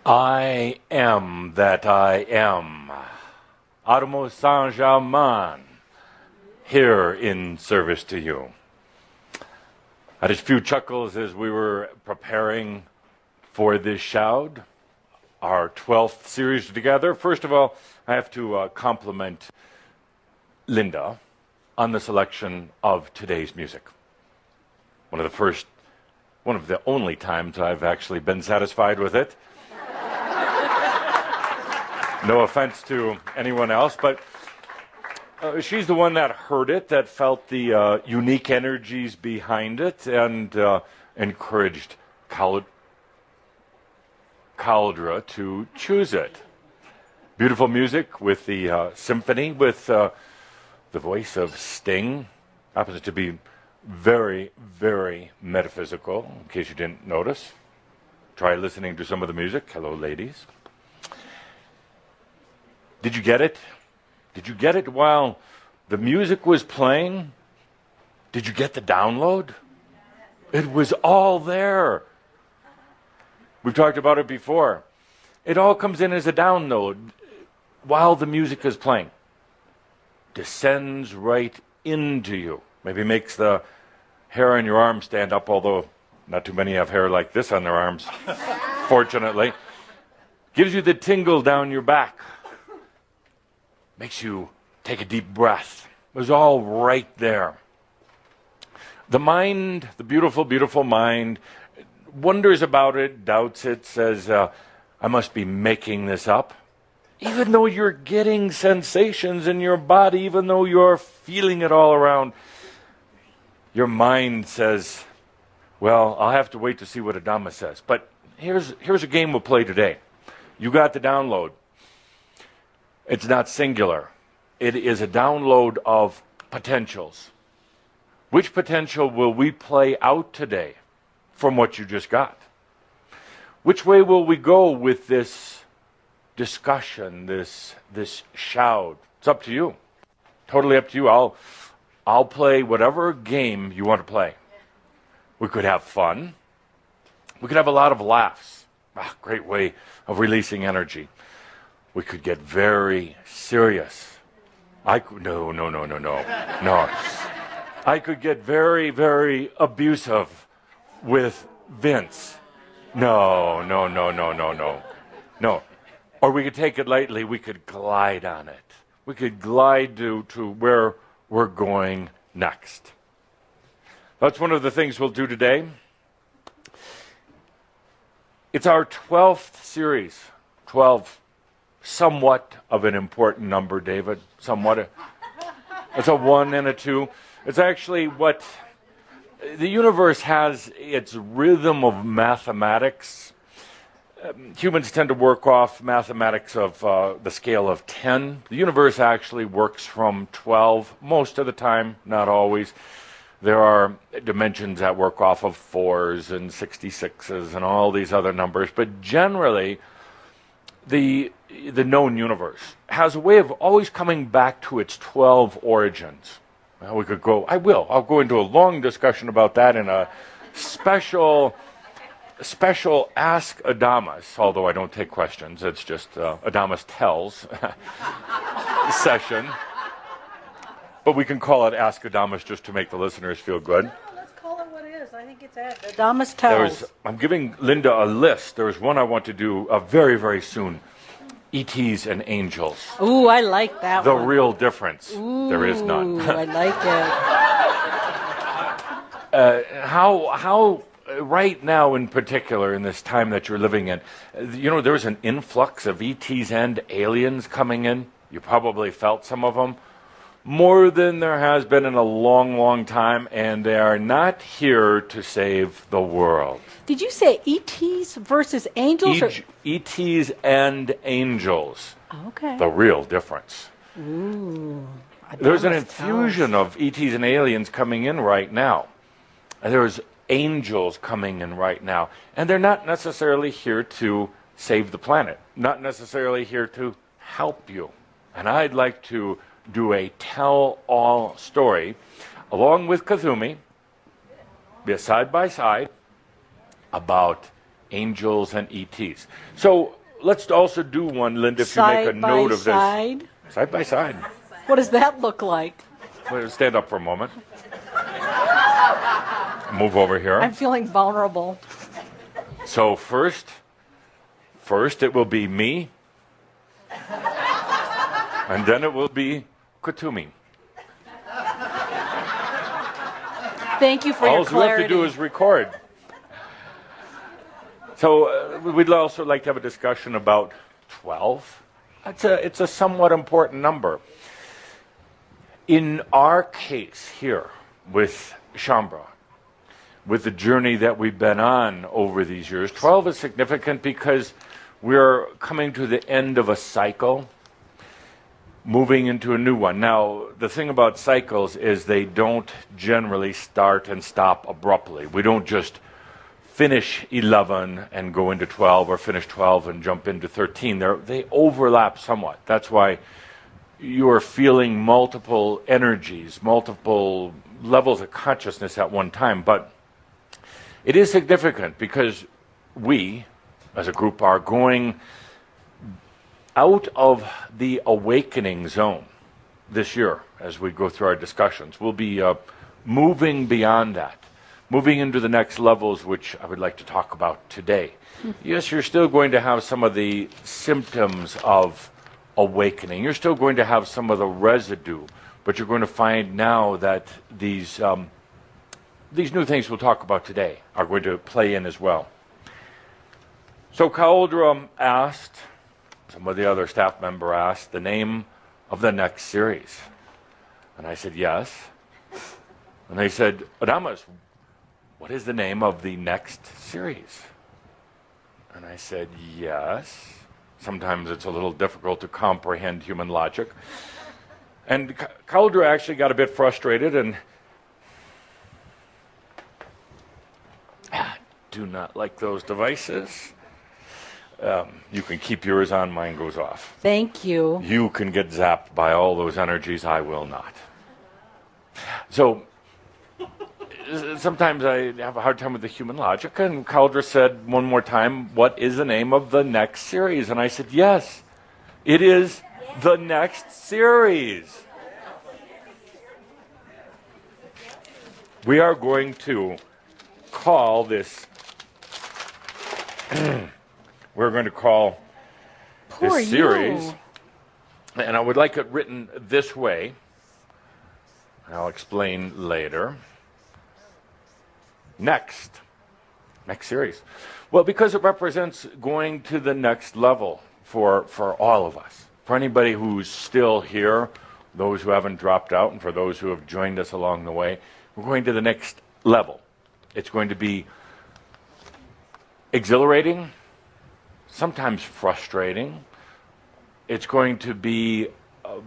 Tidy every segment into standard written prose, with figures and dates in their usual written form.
I am that I am. Alого Saint-Germain, here in service to you. I had a few chuckles as we were preparing for this Shroud, our 12th series together. First of all, I have to compliment Linda on the selection of today's music. One of the only times I've actually been satisfied with it. No offense to anyone else, but she's the one that heard it, that felt the unique energies behind it, and encouraged Caldra to choose it. Beautiful music with the symphony, with the voice of Sting. Happens to be very, very metaphysical, in case you didn't notice. Try listening to some of the music. Hello, ladies. Did you get it? Did you get it while the music was playing? Did you get the download? It was all there. We've talked about it before. It all comes in as a download while the music is playing. Descends right into you. Maybe makes the hair on your arm stand up, although not too many have hair like this on their arms, fortunately. Gives you the tingle down your back. Makes you take a deep breath. It was all right there. The mind, the beautiful, beautiful mind, wonders about it, doubts it, says, I must be making this up. Even though you're getting sensations in your body, even though you're feeling it all around, your mind says, well, I'll have to wait to see what Adama says. But here's a game we'll play today. You got the download. It's not singular. It is a download of potentials. Which potential will we play out today from what you just got? Which way will we go with this discussion, this Shroud? It's up to you. Totally up to you. I'll play whatever game you want to play. We could have fun. We could have a lot of laughs. Great way of releasing energy. We could get very serious. No. I could get very, very abusive with Vince. No. Or we could take it lightly. We could glide on it. We could glide to where we're going next. That's one of the things we'll do today. It's our 12th series. 12. Somewhat of an important number, David. Somewhat. It's a 1 and a 2. It's actually what the universe has, its rhythm of mathematics. Humans tend to work off mathematics of the scale of 10. The universe actually works from 12 most of the time, not always. There are dimensions that work off of 4s and 66s and all these other numbers, but generally the known universe has a way of always coming back to its 12 origins. Well, we could go, I'll go into a long discussion about that in a special Ask Adamas, although I don't take questions. It's just Adamas Tells session. But we can call it Ask Adamas just to make the listeners feel good. No, let's call it what it is. I think it's Adamas Tells. I'm giving Linda a list. There's one I want to do very, very soon. ETs and angels. Ooh, I like that the one. The real difference. Ooh, there is none. I like it. How right now in particular, in this time that you're living in, there's an influx of ETs and aliens coming in. You probably felt some of them. More than there has been in a long, long time, and they are not here to save the world. Did you say ETs versus angels? ETs and angels. Okay. The real difference. Ooh. There's an infusion of ETs and aliens coming in right now. There's angels coming in right now. And they're not necessarily here to save the planet. Not necessarily here to help you. And I'd like to do a tell-all story, along with Kazumi, be a side-by-side, about angels and ETs. So let's also do one, Linda, if you make a note of this. Side by side? Side by side. What does that look like? Well, stand up for a moment. Move over here. I'm feeling vulnerable. So first it will be me, and then it will be Kutumi. Thank you for your clarity. All you have to do is record. So we'd also like to have a discussion about 12. It's a somewhat important number. In our case here with Shambra, with the journey that we've been on over these years, 12 is significant because we're coming to the end of a cycle, moving into a new one. Now, the thing about cycles is they don't generally start and stop abruptly. We don't just finish 11 and go into 12, or finish 12 and jump into 13. They overlap somewhat. That's why you're feeling multiple energies, multiple levels of consciousness at one time. But it is significant because we, as a group, are going out of the awakening zone this year as we go through our discussions. We'll be moving beyond that, moving into the next levels, which I would like to talk about today. Yes, you're still going to have some of the symptoms of awakening. You're still going to have some of the residue, but you're going to find now that these new things we'll talk about today are going to play in as well. So Cauldra asked, some of the other staff member asked, the name of the next series. And I said, yes. And they said, Adamas, what is the name of the next series? And I said, yes. Sometimes it's a little difficult to comprehend human logic. And Cauldra actually got a bit frustrated and do not like those devices. You can keep yours on, mine goes off. Thank you. You can get zapped by all those energies, I will not. So sometimes I have a hard time with the human logic, and Cauldra said one more time, what is the name of the next series? And I said, yes, it is the next series. We are going to call this we're going to call this series, and I would like it written this way. I'll explain later. Next series. Well, because it represents going to the next level for all of us. For anybody who's still here, those who haven't dropped out, and for those who have joined us along the way, we're going to the next level. It's going to be exhilarating, sometimes frustrating. It's going to be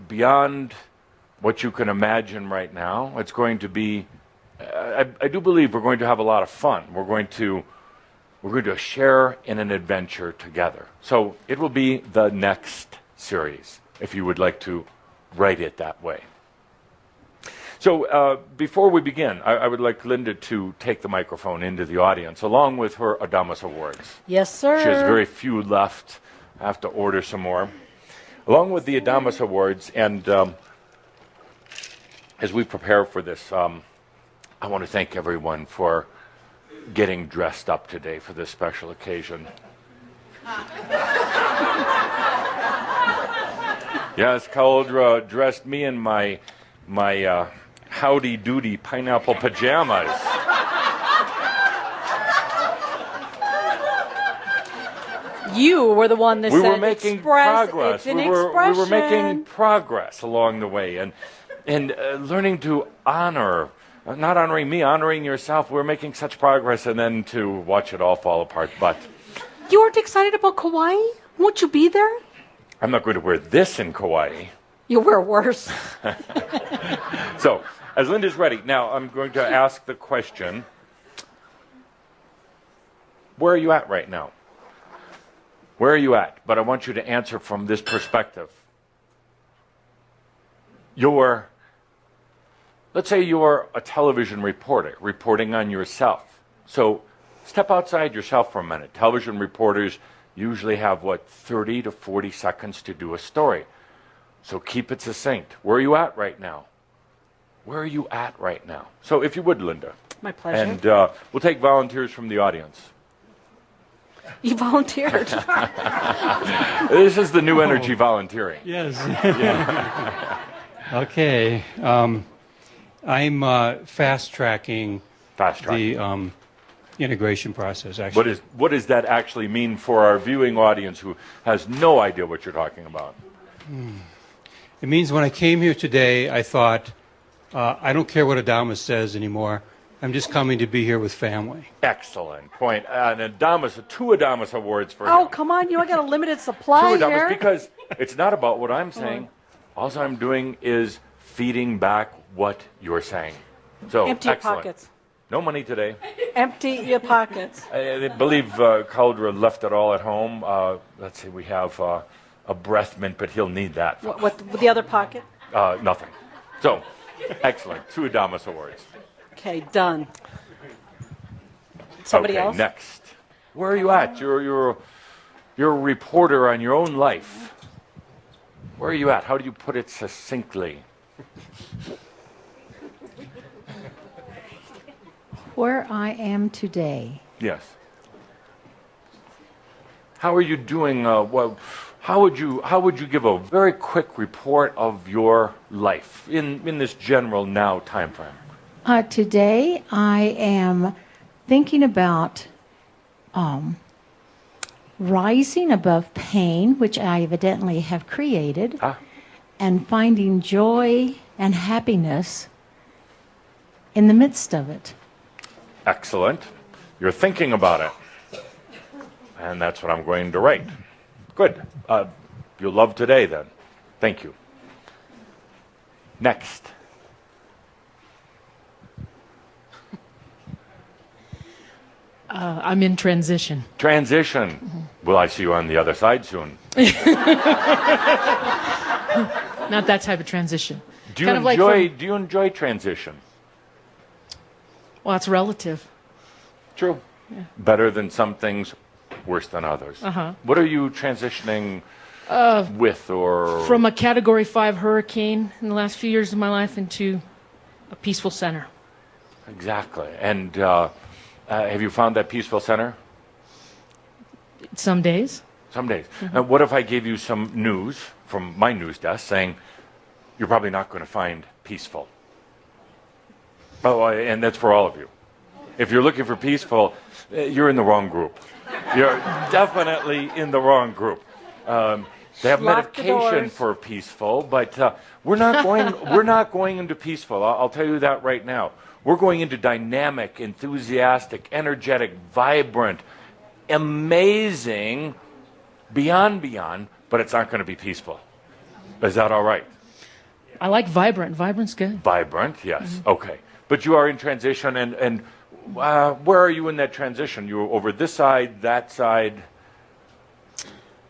beyond what you can imagine right now. It's going to be, I do believe we're going to have a lot of fun. We're going to share in an adventure together. So it will be the next series, if you would like to write it that way. So before we begin, I would like Linda to take the microphone into the audience, along with her Adamas Awards. Yes, sir. She has very few left. I have to order some more. Along with the Adamas Awards, and as we prepare for this, I want to thank everyone for getting dressed up today for this special occasion. Yes, Cauldra dressed me in my Howdy Doody pineapple pajamas. You were the one that we said were making progress. It's an we were making progress along the way, and learning to honor, not honoring me, honoring yourself. We're making such progress, and then to watch it all fall apart. But you weren't excited about Kauai? Won't you be there? I'm not going to wear this in Kauai. You'll wear worse. So, as Linda's ready, now I'm going to ask the question, where are you at right now? Where are you at? But I want you to answer from this perspective. Let's say you're a television reporter, reporting on yourself. So Step outside yourself for a minute. Television reporters usually have, 30 to 40 seconds to do a story. So keep it succinct. Where are you at right now? Where are you at right now? So if you would, Linda. My pleasure. And we'll take volunteers from the audience. You volunteered. This is the new energy volunteering. Yes. Okay. I'm fast-tracking the integration process, actually. What does that actually mean for our viewing audience who has no idea what you're talking about? It means when I came here today, I thought, I don't care what Adamus says anymore. I'm just coming to be here with family. Excellent point. An Adamus, 2 Adamus awards for him. Oh, come on. You got a limited supply 2 Adamus, here. because it's not about what I'm saying. All I'm doing is feeding back what you're saying. So, Empty your excellent. pockets. No money today. Empty your pockets. I believe Caldera left it all at home. Let's see, we have a breath mint, but he'll need that. What the other pocket? Nothing. So, excellent. 2 Adamus awards. Okay, done. Somebody else? Next. Where are you at? You're a reporter on your own life. Where are you at? How do you put it succinctly? Where I am today. Yes. How are you doing? How would you give a very quick report of your life in this general now time frame? Today I am thinking about rising above pain, which I evidently have created, and finding joy and happiness in the midst of it. Excellent. You're thinking about it. And that's what I'm going to write. Good. You'll love today then. Thank you. Next. I'm in transition. Transition. Mm-hmm. Will I see you on the other side soon? Not that type of transition. Do you enjoy transition? Well, it's relative. True. Yeah. Better than some things, worse than others. What are you transitioning with or? From a Category 5 hurricane in the last few years of my life into a peaceful center. Exactly. And have you found that peaceful center? Some days. Some days. And what if I gave you some news from my news desk saying you're probably not going to find peaceful? Oh, and that's for all of you. If you're looking for peaceful, you're in the wrong group. You're definitely in the wrong group. They have medication for peaceful, but we're not going into peaceful. I'll tell you that right now. We're going into dynamic, enthusiastic, energetic, vibrant, amazing, beyond, but it's not going to be peaceful. Is that all right? I like vibrant. Vibrant's good. Vibrant, yes. Okay. But you are in transition, and where are you in that transition? You're over this side, that side?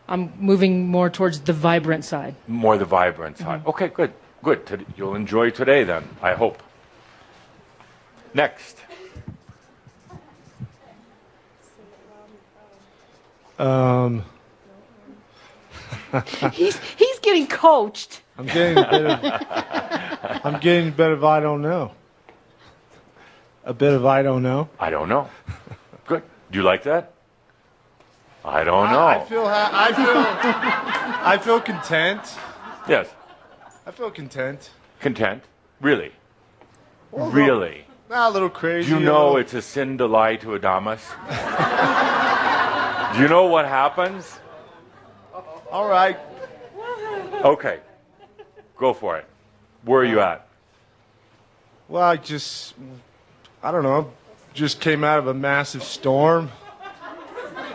I'm moving more towards the vibrant side. More the vibrant side. Okay, good. Good. You'll enjoy today then, I hope. Next. He's getting coached. I'm getting a bit of I don't know. A bit of I don't know. I don't know. Good. Do you like that? I don't know. I feel content. Yes. I feel content. Content? Really? Really? A little crazy. Do you know it's a sin to lie to Adamus? Do you know what happens? All right. Okay. Go for it. Where are you at? Well, I don't know. Just came out of a massive storm.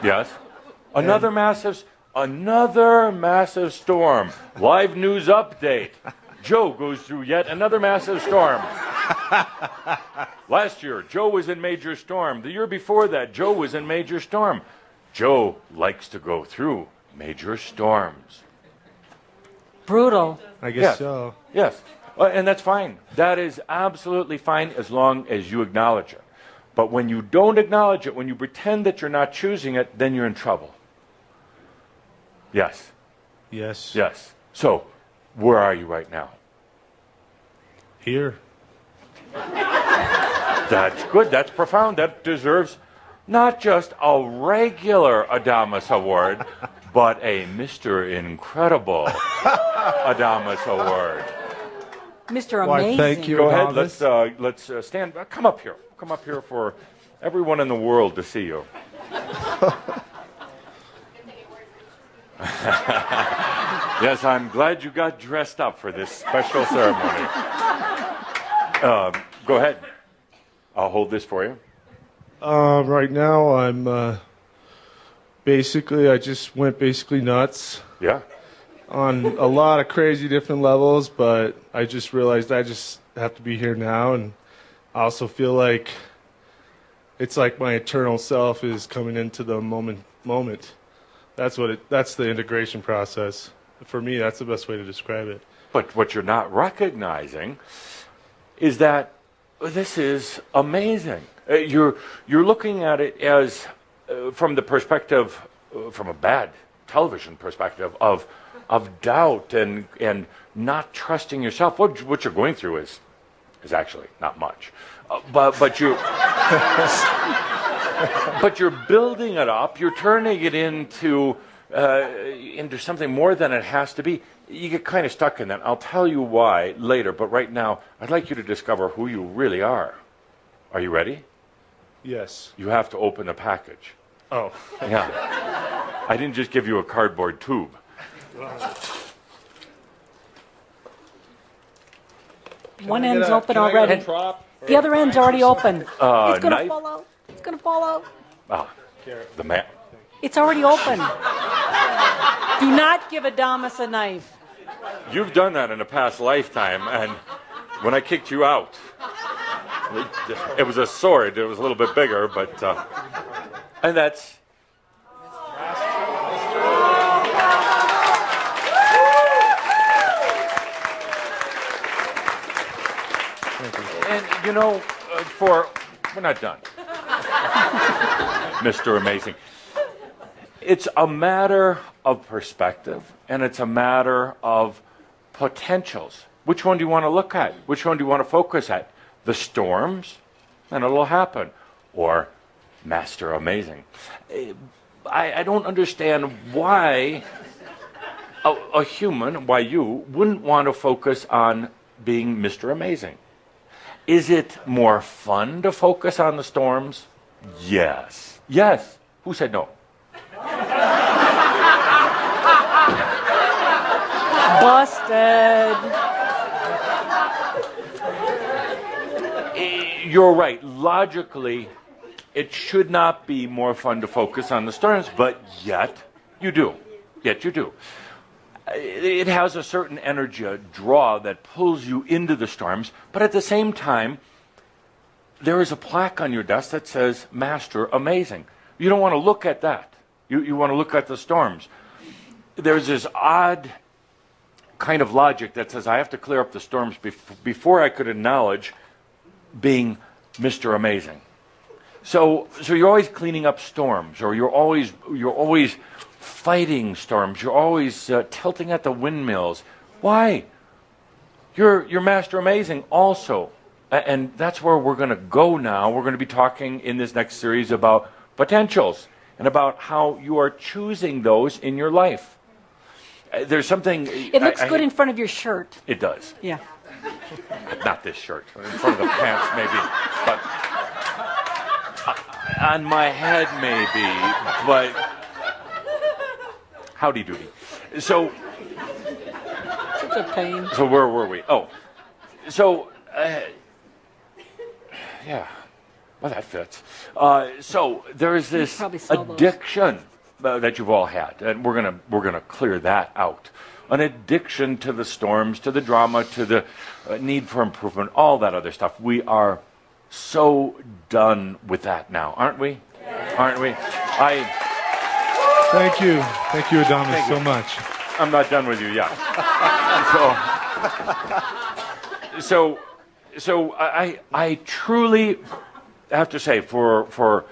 Yes. Another massive storm. Live news update. Joe goes through yet another massive storm. Last year, Joe was in major storm. The year before that, Joe was in major storm. Joe likes to go through major storms. Brutal. I guess so. Yes. And that's fine. That is absolutely fine as long as you acknowledge it. But when you don't acknowledge it, when you pretend that you're not choosing it, then you're in trouble. Yes. Yes. Yes. So, where are you right now? Here. That's good. That's profound. That deserves not just a regular Adamus Award, but a Mr. Incredible Adamus Award. Mr. Why, Amazing. thank you. Go ahead. Adamus. Let's stand. Come up here. Come up here for everyone in the world to see you. Yes, I'm glad you got dressed up for this special ceremony. Go ahead. I'll hold this for you. Right now, I'm I just went nuts Yeah. on a lot of crazy different levels, but I just realized I just have to be here now, and I also feel like it's like my eternal self is coming into the moment. That's the integration process. For me, that's the best way to describe it. But what you're not recognizing is that this is amazing. You're looking at it as from the perspective, from a bad television perspective of doubt and not trusting yourself. What you're going through is actually not much, but you. But you're building it up. You're turning it into something more than it has to be. You get kind of stuck in that. I'll tell you why later. But right now, I'd like you to discover who you really are. Are you ready? Yes. You have to open the package. Oh. Yeah. I didn't just give you a cardboard tube. One end's open already. The other end's already open. It's going to knife? fall out. It's going to fall out. Ah, the man. It's already open. Do not give Adamus a knife. You've done that in a past lifetime, and when I kicked you out, it was a sword. It was a little bit bigger, but and that's. And you know, we're not done, Mr. Amazing. It's a matter of perspective, and it's a matter of potentials. Which one do you want to look at? Which one do you want to focus at? The storms, and it'll happen. Or Master Amazing. I don't understand why a human, why you, wouldn't want to focus on being Mr. Amazing. Is it more fun to focus on the storms? Yes. Yes. Who said no? Busted. You're right. Logically, it should not be more fun to focus on the storms, but yet you do. Yet you do. It has a certain energy, a draw that pulls you into the storms, but at the same time, there is a plaque on your desk that says, Master Amazing. You don't want to look at that. You want to look at the storms. There's this odd kind of logic that says I have to clear up the storms before I could acknowledge being Mr. Amazing. So you're always cleaning up storms, or you're always fighting storms. You're always tilting at the windmills. Why? You're Master Amazing also. And that's where we're going to go now. We're going to be talking in this next series about potentials and about how you are choosing those in your life. There's something... It looks good in front of your shirt. It does. Yeah. Not this shirt. In front of the pants, maybe. But on my head, maybe. But howdy doody. So... Such a pain. So where were we? Oh. So... yeah. Well, that fits. So there is this addiction that you've all had, and we're gonna clear that out. An addiction to the storms, to the drama, to the need for improvement, all that other stuff. We are so done with that now, aren't we? Aren't we? Thank you, Adamus, so much. I'm not done with you yet. So I truly have to say, for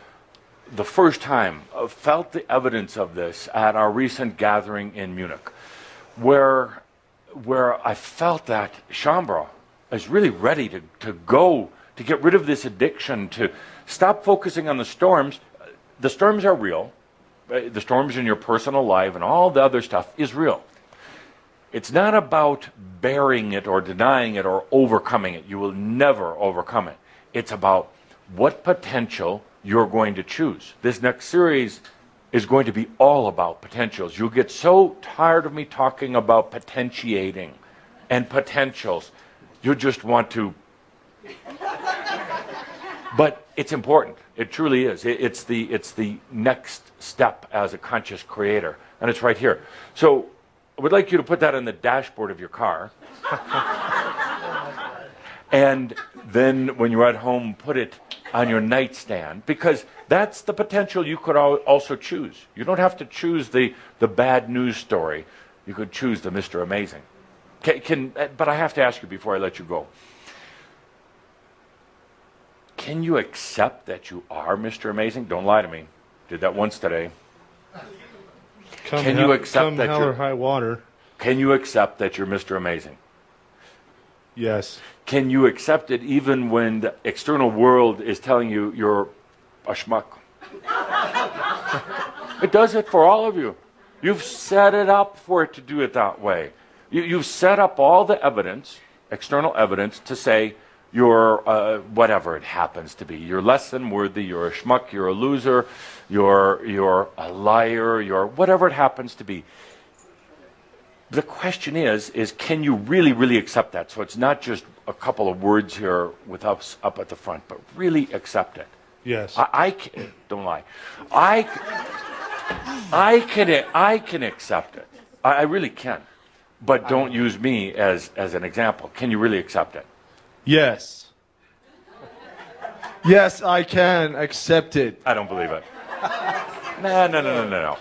the first time, felt the evidence of this at our recent gathering in Munich, where I felt that Chambra is really ready to go, to get rid of this addiction, to stop focusing on the storms. The storms are real. The storms in your personal life and all the other stuff is real. It's not about bearing it or denying it or overcoming it. You will never overcome it. It's about what potential you're going to choose. This next series is going to be all about potentials. You'll get so tired of me talking about potentiating and potentials. You just want to... But it's important. It truly is. It's the next step as a conscious creator. And it's right here. So I would like you to put that on the dashboard of your car. And then when you're at home, put it on your nightstand, because that's the potential you could also choose. You don't have to choose the bad news story. You could choose the Mr. Amazing. But I have to ask you before I let you go. Can you accept that you are Mr. Amazing? Don't lie to me. Did that once today. Can you accept that hell or high water? Can you accept that you're Mr. Amazing? Yes. Can you accept it even when the external world is telling you you're a schmuck? It does it for all of you. You've set it up for it to do it that way. You've set up all the evidence, external evidence, to say you're whatever it happens to be. You're less than worthy, you're a schmuck, you're a loser, you're a liar, you're whatever it happens to be. The question is can you really, really accept that? So it's not just a couple of words here with us up at the front, but really accept it. Yes. I can, don't lie. I can accept it. I really can. But don't use me as an example. Can you really accept it? Yes. Yes, I can accept it. I don't believe it. No.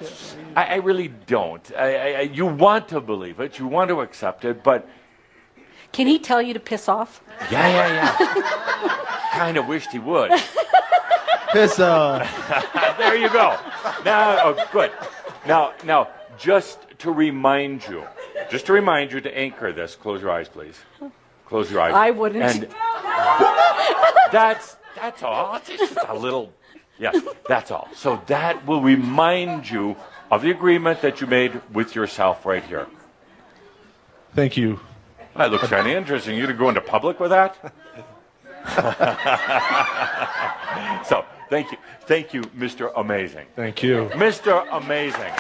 I really don't. You want to believe it. You want to accept it, but... Can he tell you to piss off? Yeah. Kind of wished he would. Piss off. There you go. Now, good. Now, just to remind you to anchor this, close your eyes, please. Close your eyes. I wouldn't. And that's all. It's just a little... Yes, that's all. So that will remind you of the agreement that you made with yourself right here. Thank you. That looks kind of interesting. You to go into public with that? So, thank you, Mr. Amazing. Thank you. Mr. Amazing.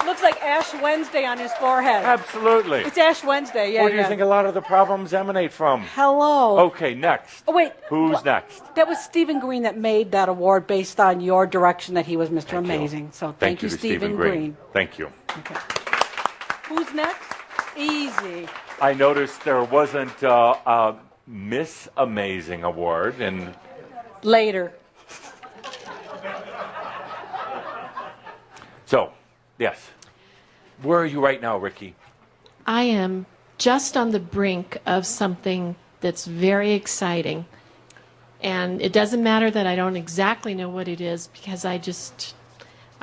Looks like Ash Wednesday on his forehead. Absolutely. It's Ash Wednesday, yeah. Where do you think a lot of the problems emanate from? Hello. Okay, next. Oh, wait. Who's next? That was Stephen Green that made that award based on your direction that he was Mr. Amazing. So thank you, to Stephen Green. Thank you. Okay. Who's next? Easy. I noticed there wasn't a Miss Amazing award, and Later. so, yes. Where are you right now, Ricky? I am just on the brink of something that's very exciting. And it doesn't matter that I don't exactly know what it is, because I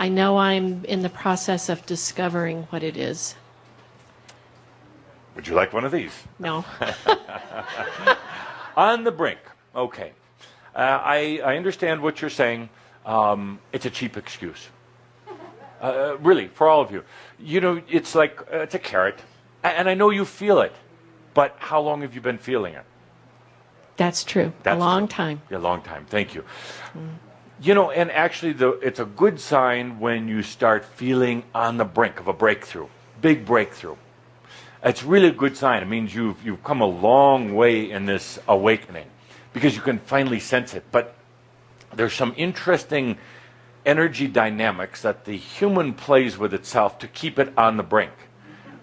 know I'm in the process of discovering what it is. Would you like one of these? No. On the brink. Okay. I understand what you're saying. It's a cheap excuse. Really, for all of you. You know, it's like, it's a carrot. And I know you feel it. But how long have you been feeling it? That's true. That's a long true. time. A long time. Thank you. You know, and actually, it's a good sign when you start feeling on the brink of a breakthrough. Big breakthrough. It's really a good sign. It means you've come a long way in this awakening, because you can finally sense it. But there's some interesting energy dynamics that the human plays with itself to keep it on the brink.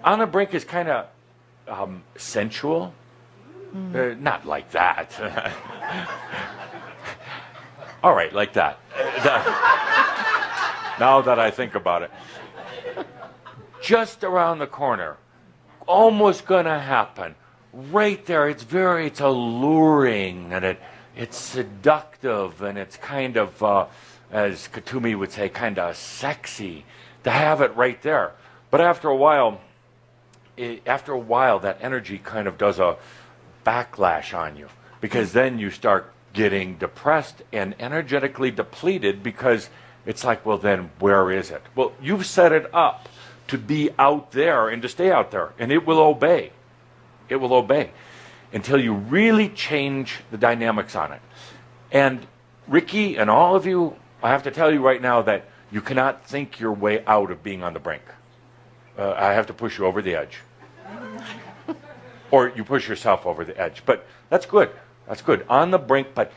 On the brink is kind of sensual. Not like that. All right, like that. Now that I think about it. Just around the corner. almost going to happen. Right there, it's alluring, and it's seductive, and it's kind of, as Katumi would say, kind of sexy to have it right there. But after a while, that energy kind of does a backlash on you, because then you start getting depressed and energetically depleted, because it's like, well, then where is it? Well, you've set it up to be out there and to stay out there, and it will obey. It will obey until you really change the dynamics on it. And Ricky and all of you, I have to tell you right now that you cannot think your way out of being on the brink. I have to push you over the edge. Or you push yourself over the edge. But that's good. That's good. On the brink, but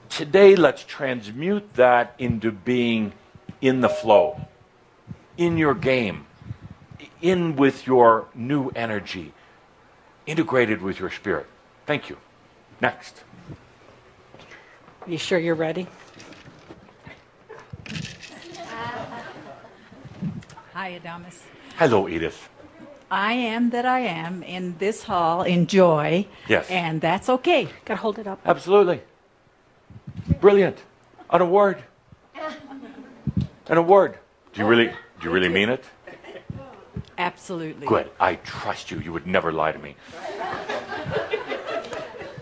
today let's transmute that into being in the flow, in your game, in with your new energy, integrated with your spirit. Thank you. Next. You sure you're ready? Hi, Adamus. Hello, Edith. I am that I am in this hall in joy. Yes. And that's okay. Gotta hold it up. Absolutely. Brilliant. An award. An award. Do you really mean it? Absolutely. Good. I trust you. You would never lie to me.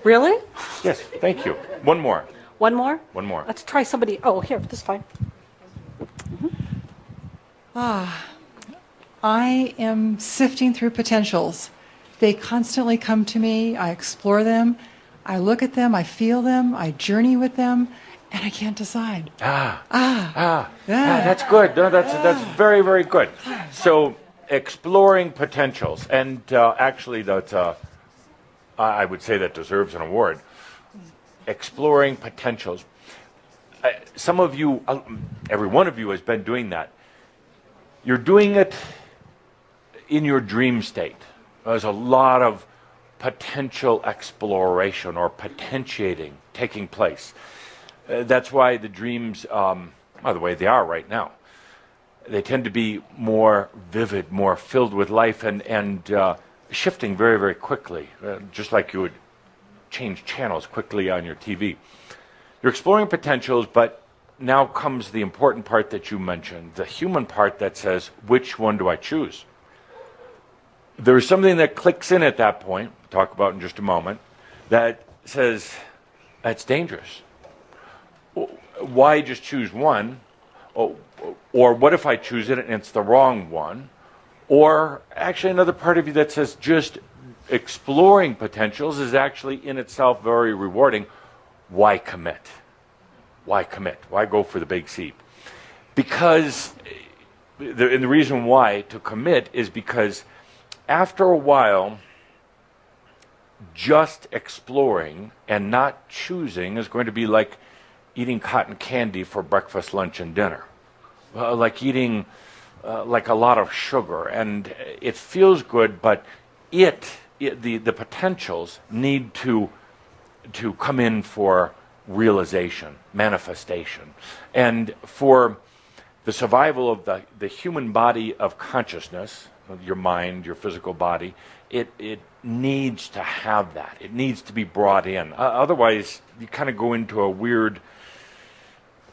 Really? Yes, thank you. One more. One more? One more. Let's try somebody. Oh, here, this is fine. I am sifting through potentials. They constantly come to me. I explore them. I look at them. I feel them. I journey with them, and I can't decide. That's good. No, that's very, very good. So, exploring potentials, and actually, that's I would say that deserves an award. Exploring potentials. Some of you, every one of you, has been doing that. You're doing it in your dream state. There's a lot of potential exploration or potentiating taking place. That's why the dreams are the way they are right now. They tend to be more vivid, more filled with life, and shifting very, very quickly, just like you would change channels quickly on your TV. You're exploring potentials, but now comes the important part that you mentioned, the human part that says, which one do I choose? There's something that clicks in at that point, we'll talk about in just a moment, that says, that's dangerous. Why just choose one? Or what if I choose it and it's the wrong one? Or actually another part of you that says just exploring potentials is actually in itself very rewarding. Why commit? Why commit? Why go for the big C? Because, and the reason why to commit is because after a while, just exploring and not choosing is going to be like eating cotton candy for breakfast, lunch, and dinner. Like eating like a lot of sugar. And it feels good, but the potentials need to come in for realization, manifestation. And for the survival of the human body of consciousness, your mind, your physical body, it needs to have that. It needs to be brought in. Otherwise, you kind of go into a weird,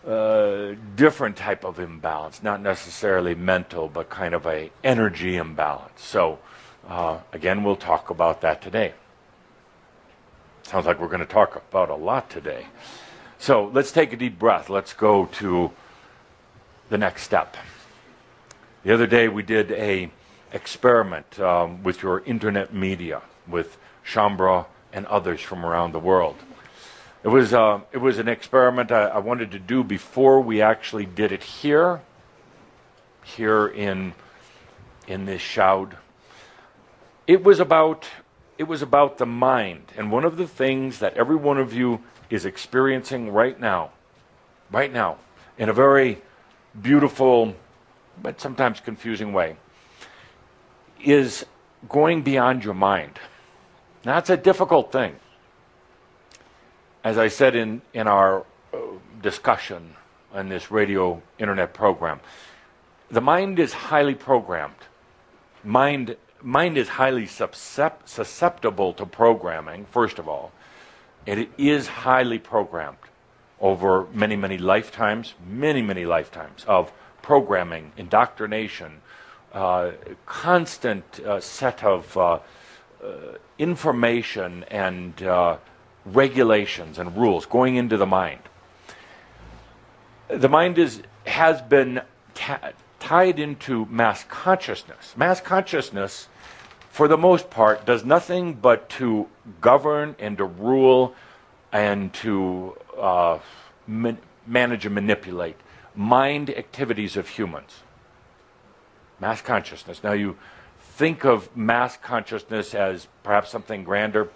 different type of imbalance, not necessarily mental, but kind of a energy imbalance. So, again, we'll talk about that today. Sounds like we're going to talk about a lot today. So let's take a deep breath. Let's go to the next step. The other day we did a experiment with your internet media, with Shambra and others from around the world. It was an experiment I wanted to do before we actually did it here in this Shroud. It was about the mind, and one of the things that every one of you is experiencing right now, in a very beautiful but sometimes confusing way, is going beyond your mind. Now, that's a difficult thing. As I said in our discussion on this radio internet program, the mind is highly programmed. Mind is highly susceptible to programming, first of all. It is highly programmed over many, many lifetimes of programming, indoctrination, constant set of information and regulations and rules going into the mind. The mind has been tied into mass consciousness. Mass consciousness, for the most part, does nothing but to govern and to rule and to manage and manipulate mind activities of humans. Mass consciousness. Now you think of mass consciousness as perhaps something grander.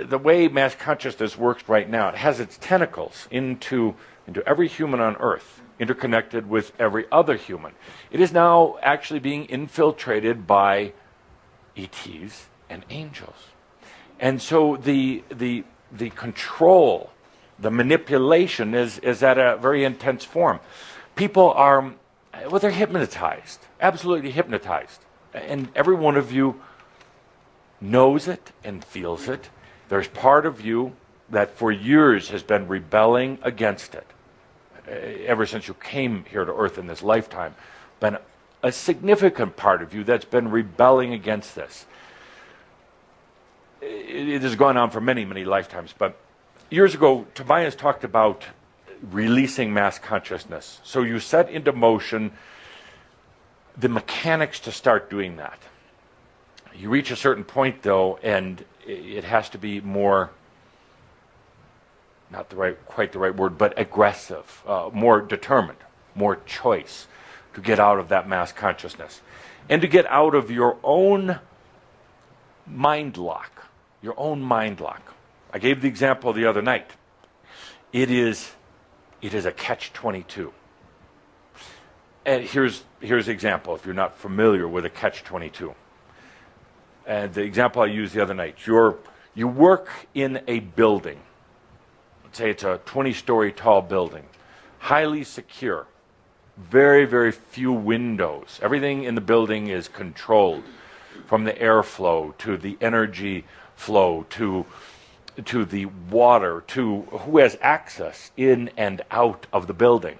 The way mass consciousness works right now, it has its tentacles into every human on Earth, interconnected with every other human. It is now actually being infiltrated by ETs and angels. And so the control, the manipulation is at a very intense form. People are, well, they're hypnotized, absolutely hypnotized. And every one of you knows it and feels it. There's part of you that for years has been rebelling against it. Ever since you came here to Earth in this lifetime, been a significant part of you that's been rebelling against this. It has gone on for many, many lifetimes, but years ago, Tobias talked about releasing mass consciousness. So you set into motion the mechanics to start doing that. You reach a certain point, though, and it has to be more, not quite the right word, but aggressive, more determined, more choice to get out of that mass consciousness. And to get out of your own mind lock, your own mind lock. I gave the example the other night. It is a catch-22. And here's the example, if you're not familiar with a catch-22. And the example I used the other night, you work in a building. Let's say it's a 20-story tall building, highly secure, very, very few windows. Everything in the building is controlled, from the airflow to the energy flow to the water, to who has access in and out of the building.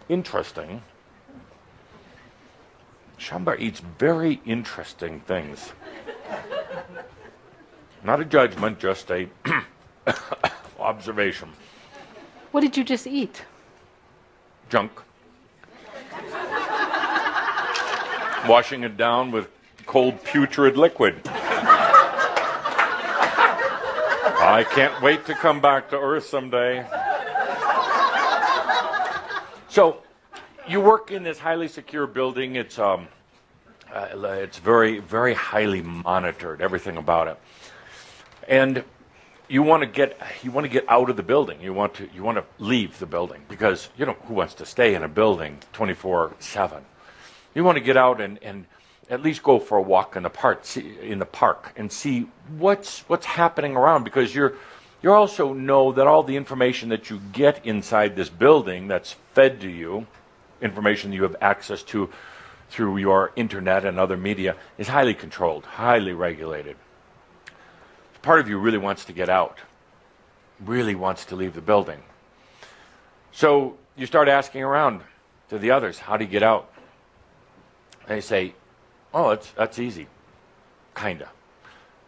Interesting. Shambar eats very interesting things. Not a judgment, just a observation. What did you just eat? Junk. Washing it down with cold putrid liquid. I can't wait to come back to Earth someday. So, you work in this highly secure building. It's very, very highly monitored, everything about it. And you want to get out of the building. You want to leave the building because who wants to stay in a building 24/7? You want to get out and at least go for a walk in the park and see what's happening around, because you also know that all the information that you get inside this building that's fed to you, information you have access to through your internet and other media, is highly controlled, highly regulated. Part of you really wants to get out, really wants to leave the building. So you start asking around to the others, how do you get out? They say, oh, that's easy, kinda.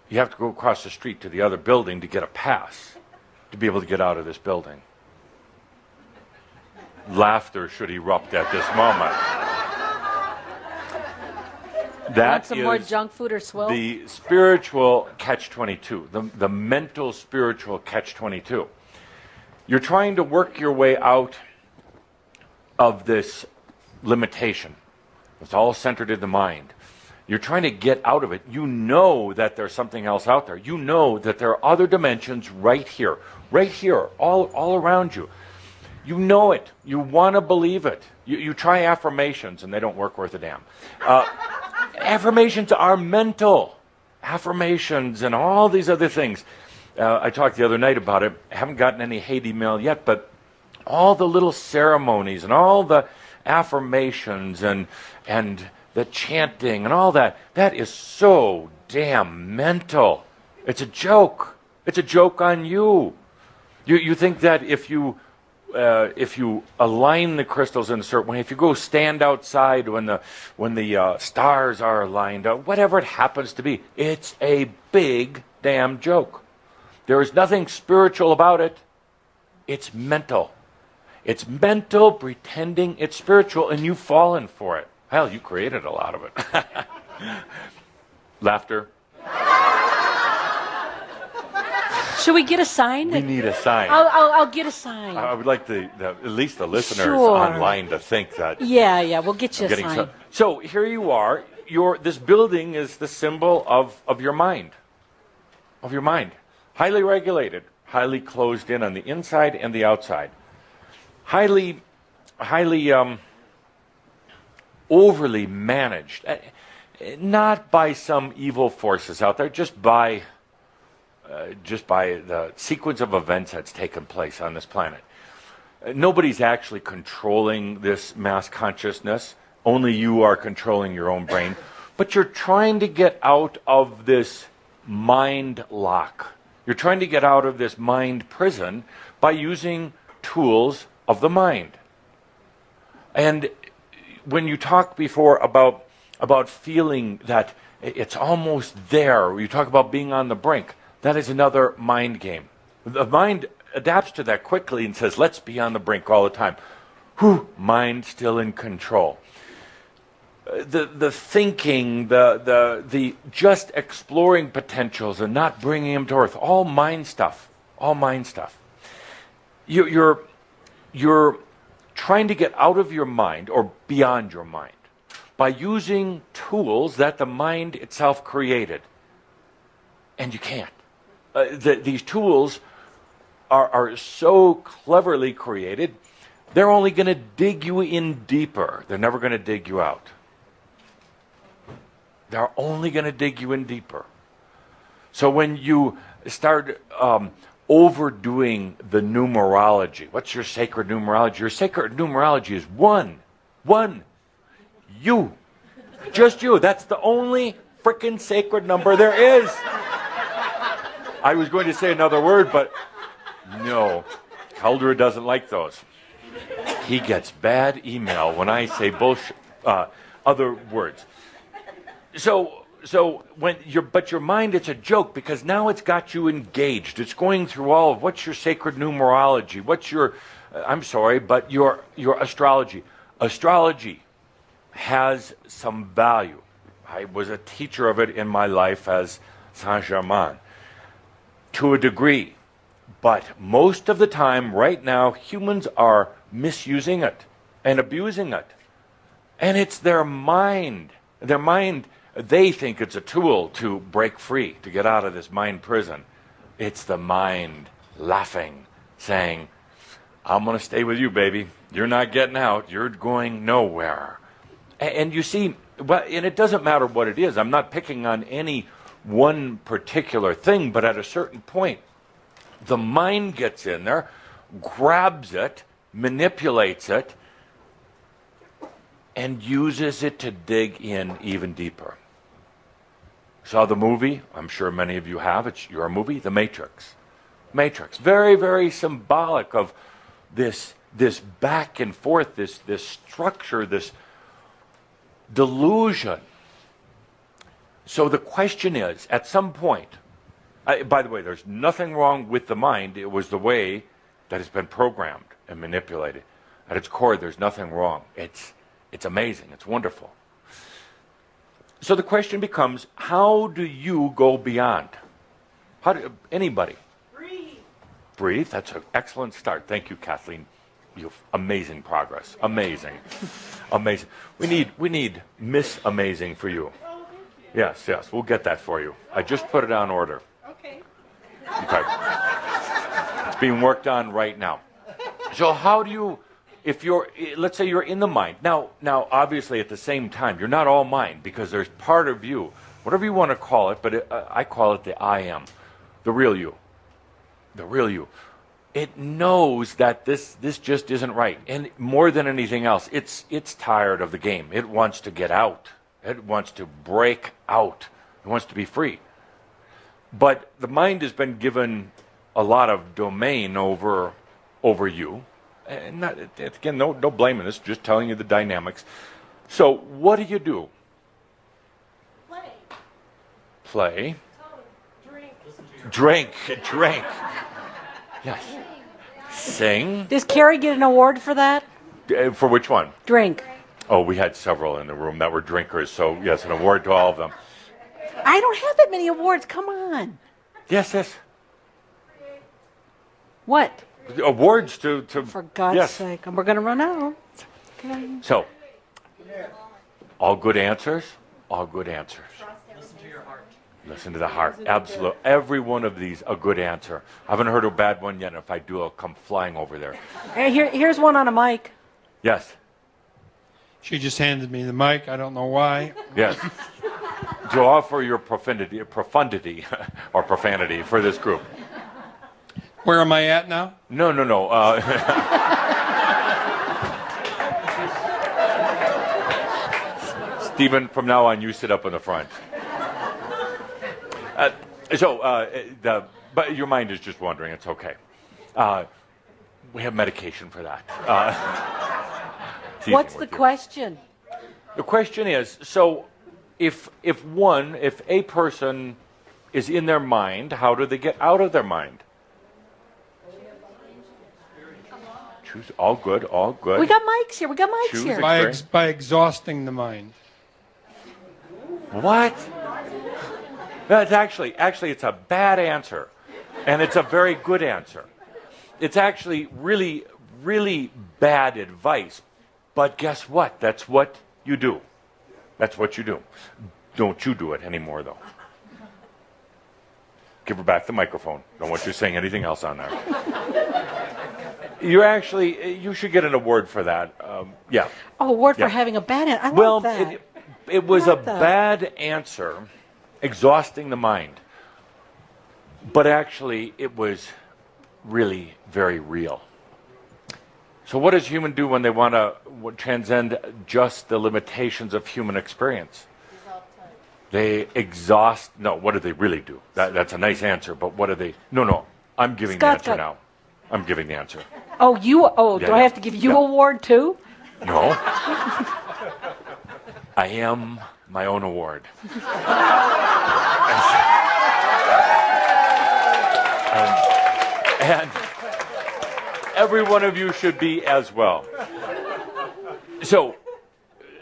You have to go across the street to the other building to get a pass to be able to get out of this building. Laughter should erupt at this moment. That Want some more junk food or swill? The spiritual catch-22, the mental spiritual catch-22. You're trying to work your way out of this limitation. It's all centered in the mind. You're trying to get out of it. You know that there's something else out there. You know that there are other dimensions right here, all around you. You know it. You want to believe it. You try affirmations, and they don't work worth a damn. Affirmations are mental. Affirmations and all these other things. I talked the other night about it. I haven't gotten any hate email yet, but all the little ceremonies and all the affirmations and the chanting and all that, that is so damn mental. It's a joke. It's a joke on you. You think that if you align the crystals in a certain way, if you go stand outside when the stars are aligned, whatever it happens to be, it's a big damn joke. There is nothing spiritual about it. It's mental. It's mental pretending it's spiritual, and you've fallen for it. Hell, you created a lot of it. Laughter. Should we get a sign? We need a sign. I'll get a sign. I would like at least the listeners Sure. online to think that. Yeah, we'll get you a sign. So here you are. This building is the symbol of your mind. Of your mind. Highly regulated, highly closed in on the inside and the outside. Highly overly managed. Not by some evil forces out there, just by the sequence of events that's taken place on this planet. Nobody's actually controlling this mass consciousness. Only you are controlling your own brain. But you're trying to get out of this mind lock. You're trying to get out of this mind prison by using tools of the mind. And when you talked before about feeling that it's almost there, you talk about being on the brink, that is another mind game. The mind adapts to that quickly and says, let's be on the brink all the time. Whew, mind still in control. The thinking, the just exploring potentials and not bringing them to earth, all mind stuff, all mind stuff. You're trying to get out of your mind or beyond your mind by using tools that the mind itself created. And you can't. These tools are so cleverly created, they're only going to dig you in deeper. They're never going to dig you out. They're only going to dig you in deeper. So when you start overdoing the numerology, what's your sacred numerology? Your sacred numerology is one. You. Just you. That's the only frickin' sacred number there is. I was going to say another word, but no. Calder doesn't like those. He gets bad email when I say bullshit, other words. So when but your mind, it's a joke because now it's got you engaged. It's going through all of what's your sacred numerology, what's your, I'm sorry, but your astrology. Astrology has some value. I was a teacher of it in my life as sen-жермен to a degree. But most of the time, right now, humans are misusing it and abusing it. And it's their mind. Their mind, they think it's a tool to break free, to get out of this mind prison. It's the mind laughing, saying, I'm going to stay with you, baby. You're not getting out. You're going nowhere. And you see, and it doesn't matter what it is. I'm not picking on any one particular thing, but at a certain point, the mind gets in there, grabs it, manipulates it, and uses it to dig in even deeper. Saw the movie? I'm sure many of you have. It's your movie, The Matrix. Matrix. Very, very symbolic of this back and forth, this structure, this delusion. So the question is, at some point, by the way, there's nothing wrong with the mind. It was the way that it's been programmed and manipulated. At its core, there's nothing wrong. It's amazing. It's wonderful. So the question becomes, how do you go beyond? Anybody? Breathe. That's an excellent start. Thank you, Kathleen. You have amazing progress. Amazing. Amazing. We need Miss Amazing for you. Yes. We'll get that for you. I just put it on order. Okay. It's being worked on right now. So how do you, let's say you're in the mind. Now, obviously at the same time, you're not all mind because there's part of you, whatever you want to call it, but I call it the I am, the real you. The real you. it knows that this just isn't right. And more than anything else, it's tired of the game. It wants to get out. It wants to break out. It wants to be free. But the mind has been given a lot of domain over you. And not, again, no blame in this, just telling you the dynamics. So what do you do? Play. Drink. Yes. Sing. Does Carrie get an award for that? For which one? Drink. Oh, we had several in the room that were drinkers, so yes, an award to all of them. I don't have that many awards. Come on. Yes. What? Awards to For God's yes. sake. We're going to run out. Okay. So, all good answers. All good answers. Listen to the heart. Absolutely. Every one of these, a good answer. I haven't heard a bad one yet. And if I do, I'll come flying over there. Hey, here's one on a mic. Yes. She just handed me the mic. I don't know why. Yes. To offer your profundity or profanity for this group. Where am I at now? No. Stephen, from now on, you sit up in the front. But your mind is just wandering. It's okay. We have medication for that. What's the question? The question is, so if a person is in their mind, how do they get out of their mind? Choose all good. We got mics here. Choose here. By exhausting the mind. What? That's actually it's a bad answer, and it's a very good answer. It's actually really, really bad advice. But guess what? That's what you do. That's what you do. Don't you do it anymore, though. Give her back the microphone. Don't want you saying anything else on there. You should get an award for that. Yeah. Oh, award for Yeah. having a bad answer. I Well, love that. it was I a love that. bad answer, exhausting the mind. But actually, it was really very real. So what does human do when they want to transcend just the limitations of human experience? They exhaust. No, what do they really do? That's a nice answer, but what do they? No. I'm giving the answer now. I'm giving the answer. Oh, do Yeah. I have to give you Yeah. award too? No. I am my own award. And every one of you should be as well. So,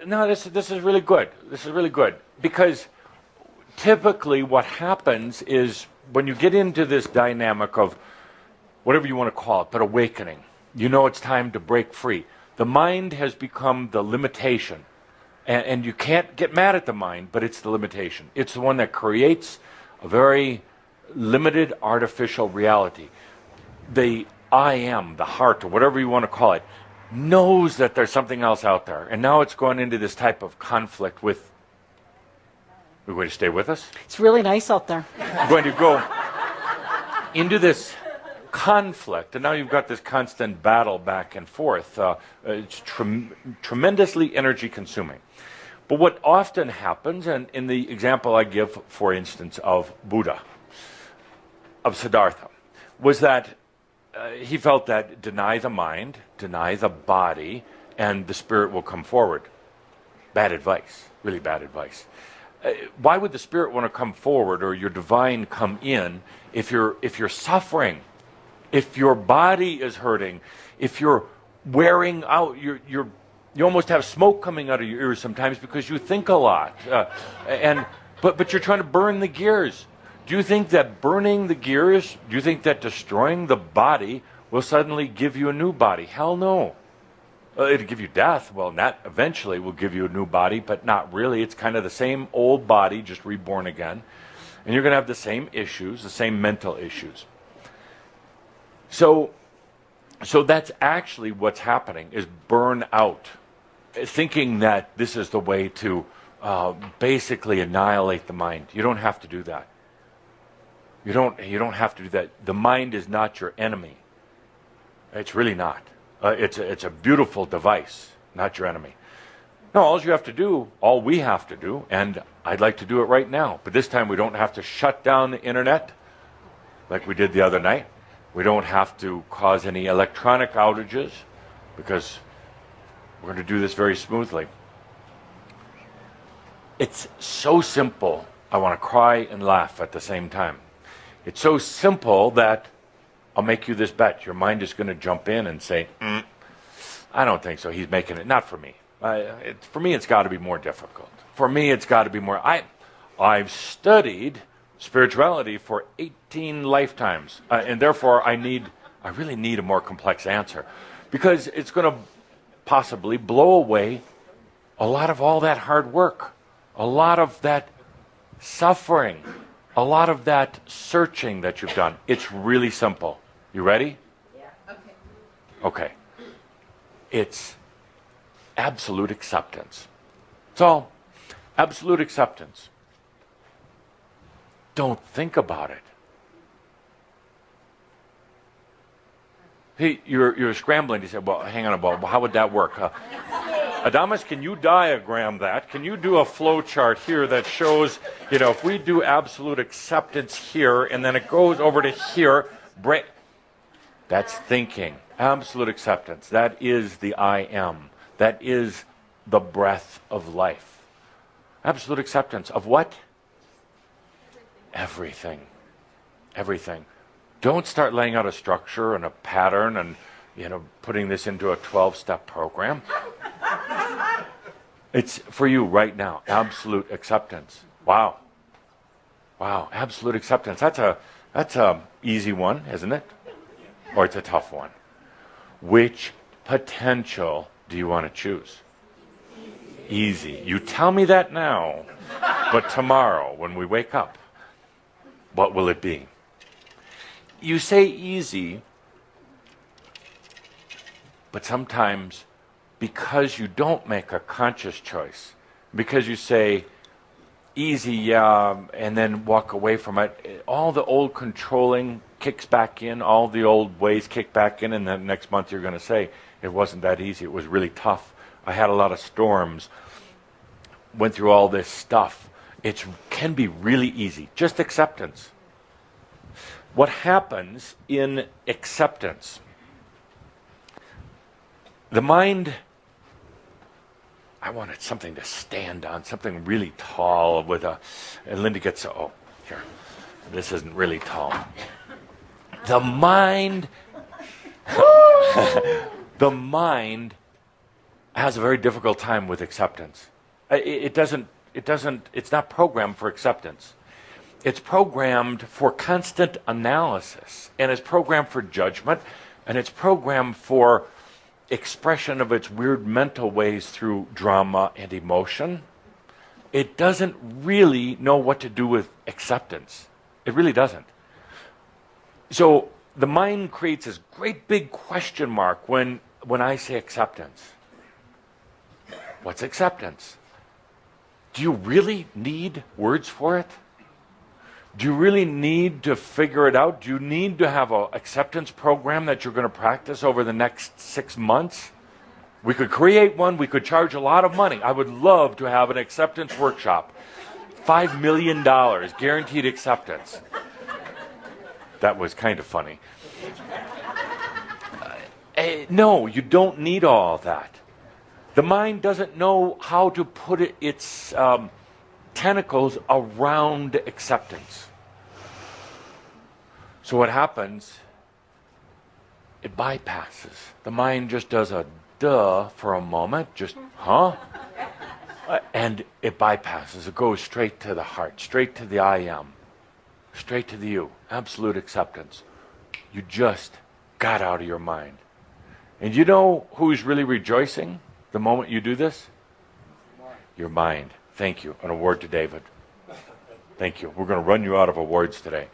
no, this is really good. This is really good. Because typically what happens is when you get into this dynamic of whatever you want to call it, but awakening, you know it's time to break free. The mind has become the limitation. And you can't get mad at the mind, but it's the limitation. It's the one that creates a very limited artificial reality. The I am, the heart, or whatever you want to call it, knows that there's something else out there. And now it's going into this type of conflict with... We're going to stay with us? It's really nice out there. We're going to go into this conflict, and now you've got this constant battle back and forth. It's tremendously energy consuming. But what often happens, and in the example I give, for instance, of Buddha, of Siddhartha, was that he felt that deny the mind, deny the body, and the spirit will come forward. Bad advice, really bad advice. Why would the spirit want to come forward or your divine come in if you're suffering, if your body is hurting, if you're wearing out, you almost have smoke coming out of your ears sometimes because you think a lot, but you're trying to burn the gears. Do you think that burning the gears, do you think that destroying the body will suddenly give you a new body? Hell no. It'll give you death. Well, that eventually will give you a new body, but not really. It's kind of the same old body, just reborn again. And you're going to have the same issues, the same mental issues. So that's actually what's happening, is burn out. Thinking that this is the way to basically annihilate the mind. You don't have to do that. You don't have to do that. The mind is not your enemy. It's really not. It's a beautiful device, not your enemy. No, all we have to do, and I'd like to do it right now, but this time we don't have to shut down the internet like we did the other night. We don't have to cause any electronic outages because we're going to do this very smoothly. It's so simple, I want to cry and laugh at the same time. It's so simple that I'll make you this bet. Your mind is going to jump in and say, I don't think so. He's making it. Not for me. For me, it's got to be more difficult. For me, it's got to be more. I've studied spirituality for 18 lifetimes, and therefore I really need a more complex answer, because it's going to possibly blow away a lot of all that hard work, a lot of that suffering, a lot of that searching that you've done. It's really simple. You ready? Yeah. Okay. Okay. It's absolute acceptance. It's all absolute acceptance. Don't think about it. Hey, you're scrambling. You said, well, hang on a moment. Well, how would that work? Adamus, can you diagram that? Can you do a flow chart here that shows, if we do absolute acceptance here, and then it goes over to here, that's thinking. Absolute acceptance. That is the I am. That is the breath of life. Absolute acceptance of what? Everything. Everything. Don't start laying out a structure and a pattern and, putting this into a 12-step program. It's for you right now. Absolute acceptance. Wow. Wow. Absolute acceptance. That's a easy one, isn't it? Or it's a tough one. Which potential do you want to choose? Easy. You tell me that now, but tomorrow when we wake up, what will it be? You say easy, but sometimes because you don't make a conscious choice, because you say easy, yeah, and then walk away from it, all the old controlling kicks back in, all the old ways kick back in, and then next month you're going to say, it wasn't that easy, it was really tough. I had a lot of storms, went through all this stuff. It can be really easy. Just acceptance. What happens in acceptance? The mind, I wanted something to stand on, something really tall with and Linda gets, here, this isn't really tall. The mind, the mind has a very difficult time with acceptance. It's not programmed for acceptance. It's programmed for constant analysis, and it's programmed for judgment, and it's programmed for expression of its weird mental ways through drama and emotion. It doesn't really know what to do with acceptance. It really doesn't. So the mind creates this great big question mark when I say acceptance. What's acceptance? Do you really need words for it? Do you really need to figure it out? Do you need to have an acceptance program that you're going to practice over the next 6 months? We could create one. We could charge a lot of money. I would love to have an acceptance workshop. $5 million, guaranteed acceptance. That was kind of funny. No, you don't need all that. The mind doesn't know how to put its tentacles around acceptance. So what happens, it bypasses. The mind just does a duh for a moment, just, huh? And it bypasses. It goes straight to the heart, straight to the I am, straight to the you. Absolute acceptance. You just got out of your mind. And you know who's really rejoicing the moment you do this? Your mind. Thank you. An award to David. Thank you. We're going to run you out of awards today.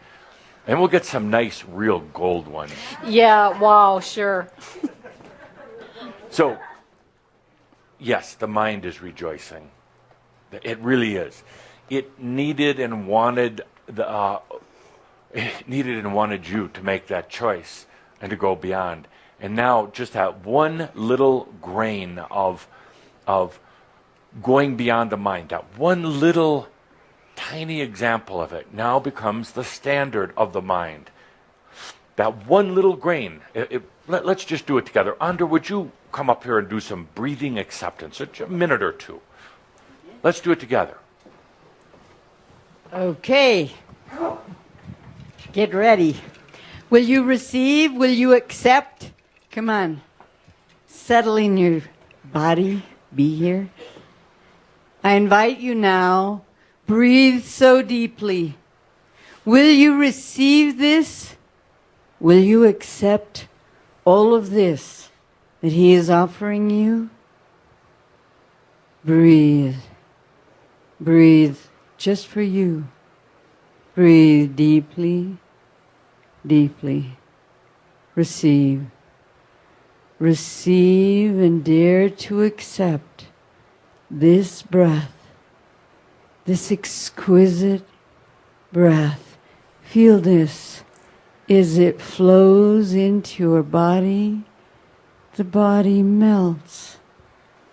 And we'll get some nice, real gold ones. Yeah, wow, sure. So, yes, the mind is rejoicing. It really is. It needed and wanted you to make that choice and to go beyond. And now just that one little grain of going beyond the mind, that one little tiny example of it now becomes the standard of the mind. That one little grain. Let's just do it together. Ander, would you come up here and do some breathing acceptance? A minute or two. Let's do it together. Okay. Get ready. Will you receive? Will you accept? Come on. Settle in your body. Be here. I invite you now. Breathe so deeply. Will you receive this? Will you accept all of this that He is offering you? Breathe. Breathe just for you. Breathe deeply, deeply. Receive. Receive and dare to accept this breath, this exquisite breath. Feel this. As it flows into your body, the body melts,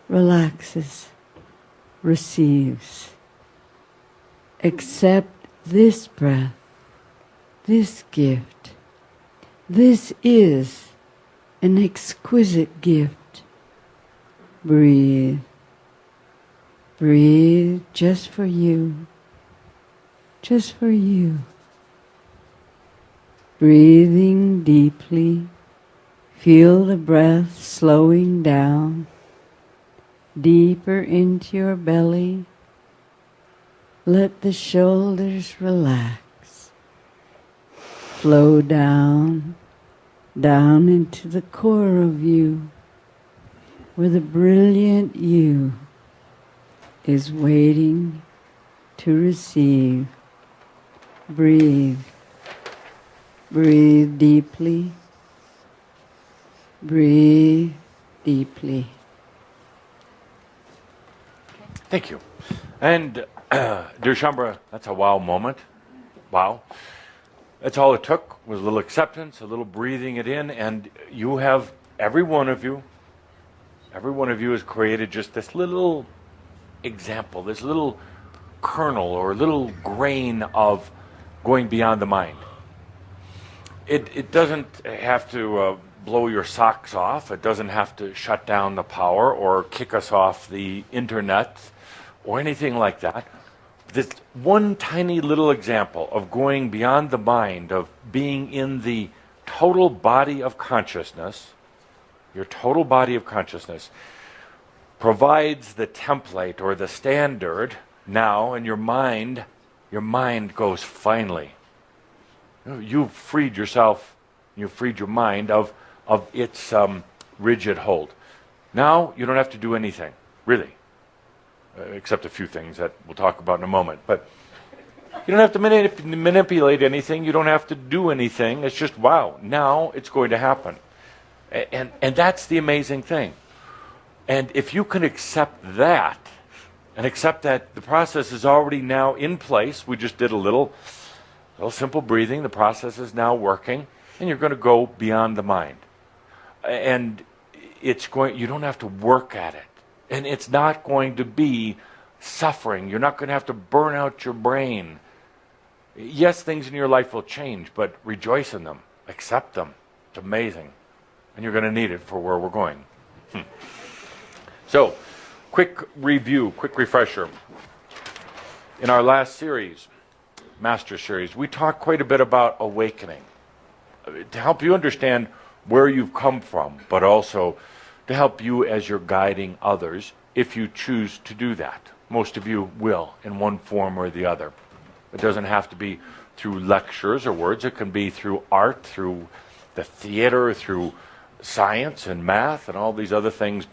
relaxes, receives. Accept this breath, this gift. This is an exquisite gift. Breathe. Breathe just for you. Just for you. Breathing deeply, feel the breath slowing down, deeper into your belly. Let the shoulders relax. Flow down, down into the core of you, where the brilliant you is waiting to receive. Breathe. Breathe deeply. Breathe deeply. Thank you. And, dear Shambra, that's a wow moment. Wow. That's all it took, was a little acceptance, a little breathing it in, and you have, every one of you has created just this little example, this little kernel or little grain of going beyond the mind. It doesn't have to blow your socks off. It doesn't have to shut down the power or kick us off the internet or anything like that. This one tiny little example of going beyond the mind, of being in the total body of consciousness, your total body of consciousness, provides the template or the standard now, and your mind goes, finally. You've freed yourself, you've freed your mind of its rigid hold. Now you don't have to do anything, really, except a few things that we'll talk about in a moment. But you don't have to manipulate anything. You don't have to do anything. It's just, wow, now it's going to happen. And that's the amazing thing. And if you can accept that, and accept that the process is already now in place, we just did a little simple breathing, the process is now working, and you're going to go beyond the mind. And you don't have to work at it. And it's not going to be suffering. You're not going to have to burn out your brain. Yes, things in your life will change, but rejoice in them. Accept them. It's amazing. And you're going to need it for where we're going. So, quick review, quick refresher. In our last series, Master Series, we talked quite a bit about awakening. To help you understand where you've come from, but also to help you as you're guiding others, if you choose to do that. Most of you will, in one form or the other. It doesn't have to be through lectures or words. It can be through art, through the theater, through science and math and all these other things.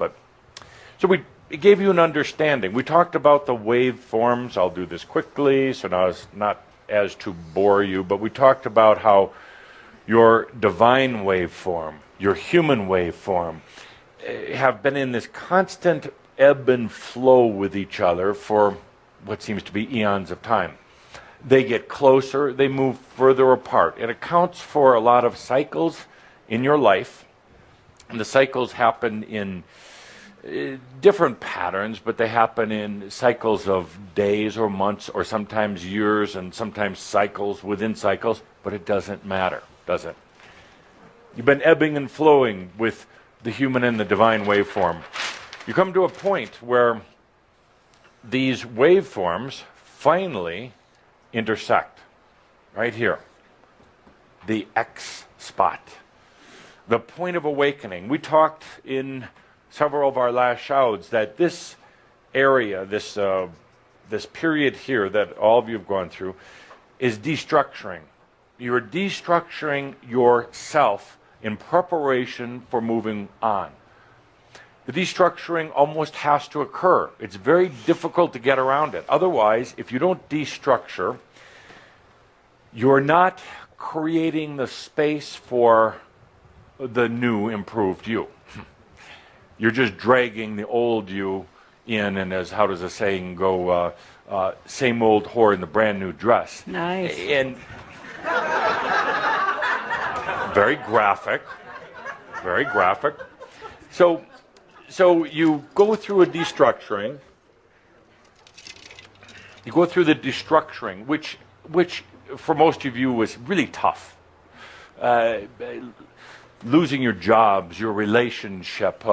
So we gave you an understanding. We talked about the waveforms. I'll do this quickly, so now it's not as to bore you, but we talked about how your divine waveform, your human waveform, have been in this constant ebb and flow with each other for what seems to be eons of time. They get closer, they move further apart. It accounts for a lot of cycles in your life And the cycles happen in different patterns, but they happen in cycles of days or months or sometimes years and sometimes cycles within cycles, but it doesn't matter, does it? You've been ebbing and flowing with the human and the divine waveform. You come to a point where these waveforms finally intersect, right here, the X spot, the point of awakening. We talked in several of our last shouds that this area, this period here that all of you have gone through, is destructuring. You're destructuring yourself in preparation for moving on. The destructuring almost has to occur. It's very difficult to get around it. Otherwise, if you don't destructure, you're not creating the space for the new, improved you. You're just dragging the old you in, and as, how does the saying go, same old whore in the brand new dress. Nice. And very graphic, very graphic. So you go through a destructuring. You go through the destructuring, which for most of you was really tough. Losing your jobs, your relationship,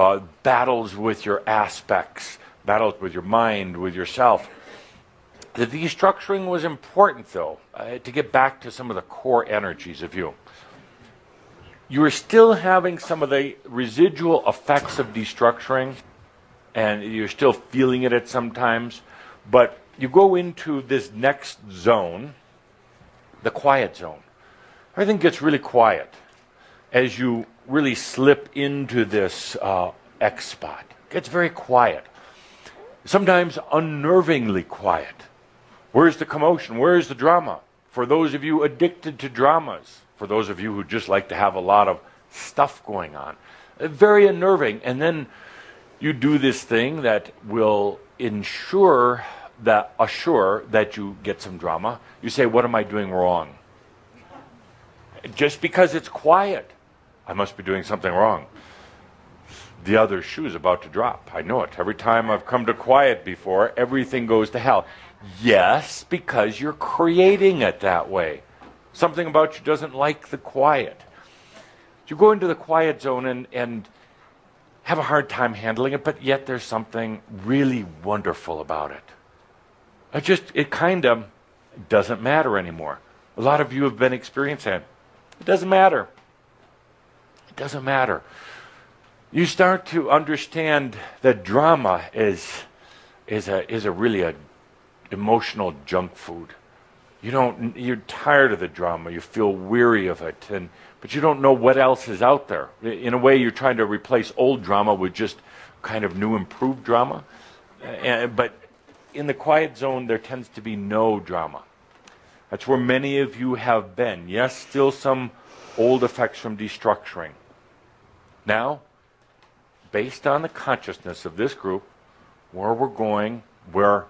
battles with your aspects, battles with your mind, with yourself. The destructuring was important, though, to get back to some of the core energies of you. You are still having some of the residual effects of destructuring, and you're still feeling it at some times, but you go into this next zone, the quiet zone. Everything gets really quiet as you really slip into this X spot. It gets very quiet. Sometimes unnervingly quiet. Where's the commotion? Where's the drama? For those of you addicted to dramas, for those of you who just like to have a lot of stuff going on, very unnerving. And then you do this thing that will assure that you get some drama. You say, what am I doing wrong? Just because it's quiet, I must be doing something wrong. The other shoe is about to drop. I know it. Every time I've come to quiet before, everything goes to hell. Yes, because you're creating it that way. Something about you doesn't like the quiet. You go into the quiet zone and have a hard time handling it, but yet there's something really wonderful about it. It kind of doesn't matter anymore. A lot of you have been experiencing it. It doesn't matter. It doesn't matter. You start to understand that drama is a really emotional junk food. You're tired of the drama. You feel weary of it, but you don't know what else is out there. In a way, you're trying to replace old drama with just kind of new, improved drama. But in the quiet zone, there tends to be no drama. That's where many of you have been. Yes, still some old effects from destructuring. Now, based on the consciousness of this group, where we're going, where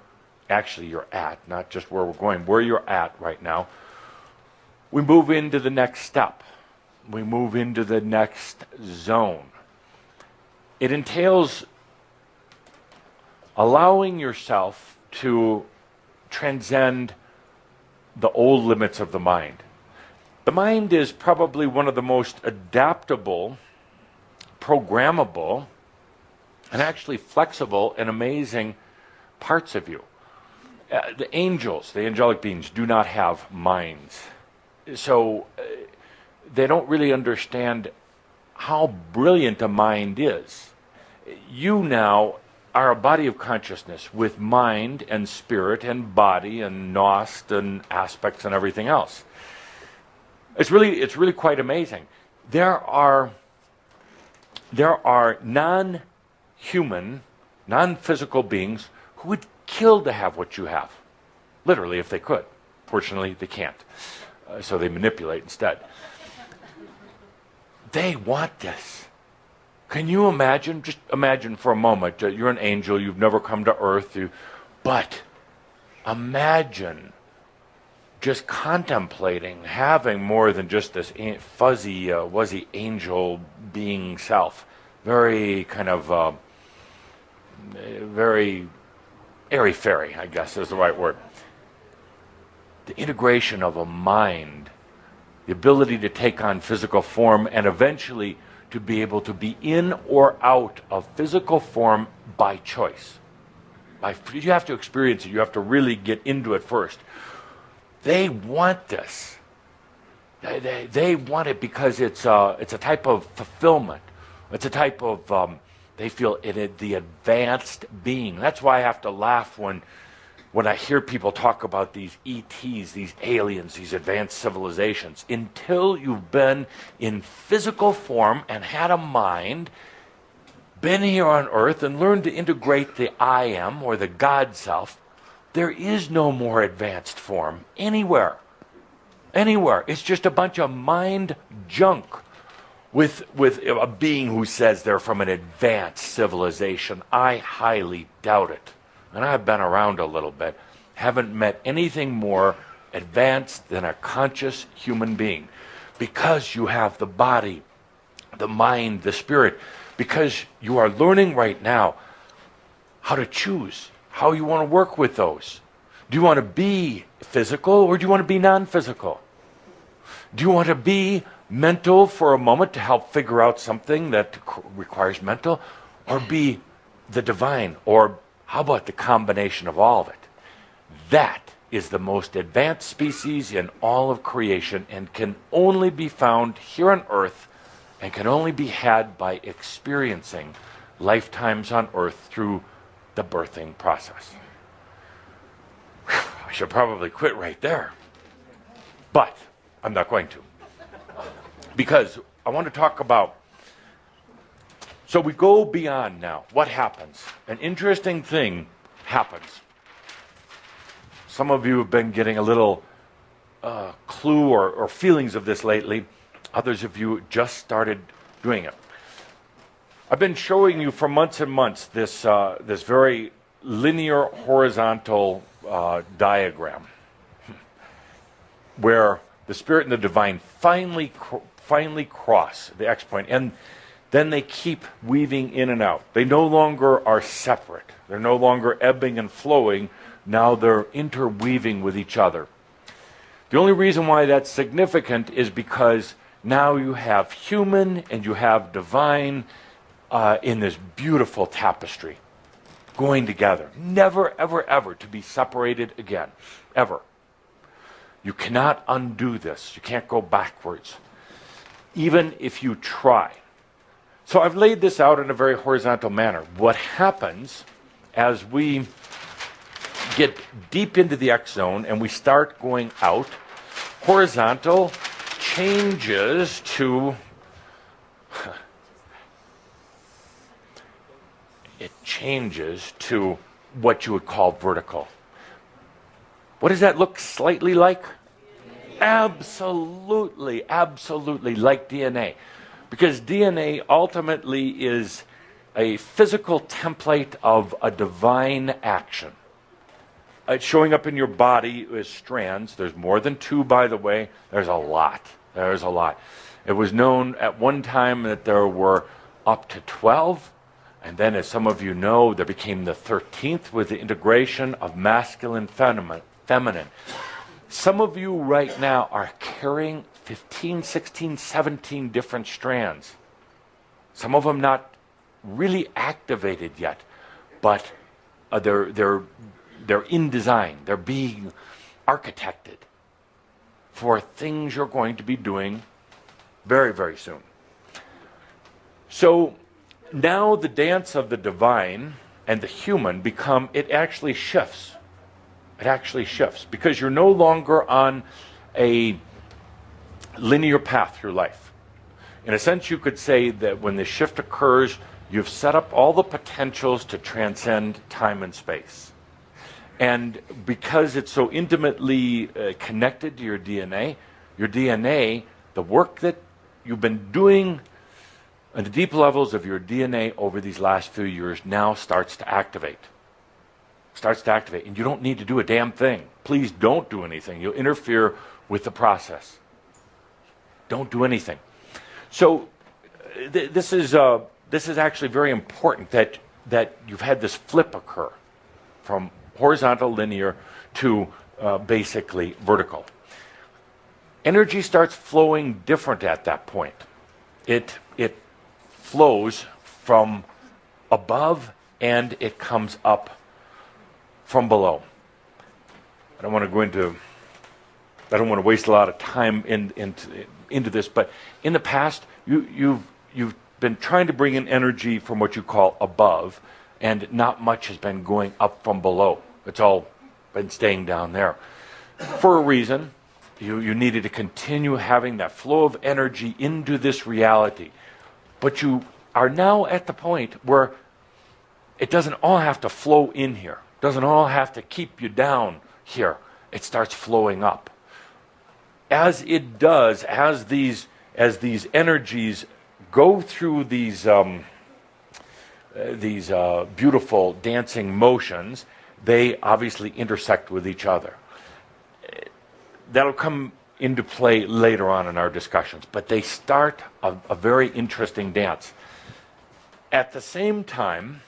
actually you're at, not just where we're going, where you're at right now, we move into the next step. We move into the next zone. It entails allowing yourself to transcend the old limits of the mind. The mind is probably one of the most adaptable, programmable, and actually flexible and amazing parts of you. The angels, the angelic beings, do not have minds. So they don't really understand how brilliant a mind is. You now are a body of consciousness with mind and spirit and body and nost and aspects and everything else. It's really quite amazing. There are non-human, non-physical beings who would kill to have what you have, literally, if they could. Fortunately, they can't, so they manipulate instead. They want this. Can you imagine? Just imagine for a moment, you're an angel, you've never come to earth, but imagine just contemplating having more than just this fuzzy, wuzzy angel being self. very kind of, very airy-fairy, I guess is the right word. The integration of a mind, the ability to take on physical form, and eventually to be able to be in or out of physical form by choice. You have to experience it. You have to really get into it first. They want this. They want it because it's a type of fulfillment. It's a type of, they feel it the advanced being. That's why I have to laugh when I hear people talk about these ETs, these aliens, these advanced civilizations. Until you've been in physical form and had a mind, been here on Earth and learned to integrate the I am or the God self, there is no more advanced form anywhere. Anywhere. It's just a bunch of mind junk with a being who says they're from an advanced civilization. I highly doubt it. And I've been around a little bit. Haven't met anything more advanced than a conscious human being. Because you have the body, the mind, the spirit. Because you are learning right now how to choose, how you want to work with those. Do you want to be physical or do you want to be non-physical? Do you want to be mental for a moment to help figure out something that requires mental? Or be the divine? Or how about the combination of all of it? That is the most advanced species in all of creation and can only be found here on Earth and can only be had by experiencing lifetimes on Earth through the birthing process. Whew, I should probably quit right there. But I'm not going to. Because I want to talk about, so we go beyond now. What happens? An interesting thing happens. Some of you have been getting a little clue or feelings of this lately. Others of you just started doing it. I've been showing you for months and months this very linear horizontal diagram where the spirit and the divine finally cross the X point, and then they keep weaving in and out. They no longer are separate. They're no longer ebbing and flowing. Now they're interweaving with each other. The only reason why that's significant is because now you have human and you have divine in this beautiful tapestry going together. Never, ever, ever to be separated again. Ever. You cannot undo this. You can't go backwards. Even if you try. So I've laid this out in a very horizontal manner. What happens as we get deep into the X zone and we start going out, horizontal changes to what you would call vertical. What does that look slightly like? Absolutely like DNA. Because DNA ultimately is a physical template of a divine action. It's showing up in your body as strands. There's more than 2, by the way. There's a lot. There's a lot. It was known at one time that there were up to 12. And then, as some of you know, there became the 13th with the integration of masculine, feminine. Some of you right now are carrying 15, 16, 17 different strands. Some of them not really activated yet, but they're in design. They're being architected for things you're going to be doing very, very soon. So now the dance of the divine and the human it actually shifts. It actually shifts because you're no longer on a linear path through life. In a sense, you could say that when the shift occurs, you've set up all the potentials to transcend time and space. And because it's so intimately connected to your DNA, the work that you've been doing on the deep levels of your DNA over these last few years now starts to activate. And you don't need to do a damn thing. Please don't do anything. You'll interfere with the process. Don't do anything. So this is this is actually very important that you've had this flip occur from horizontal linear to basically vertical. Energy starts flowing different at that point. It flows from above and it comes up from below. I don't want to waste a lot of time into this, but in the past, you've been trying to bring in energy from what you call above, and not much has been going up from below. It's all been staying down there. For a reason, you needed to continue having that flow of energy into this reality. But you are now at the point where it doesn't all have to flow in here. It doesn't all have to keep you down here. It starts flowing up. As it does, as these energies go through these beautiful dancing motions, they obviously intersect with each other. That'll come into play later on in our discussions, but they start a very interesting dance. At the same time,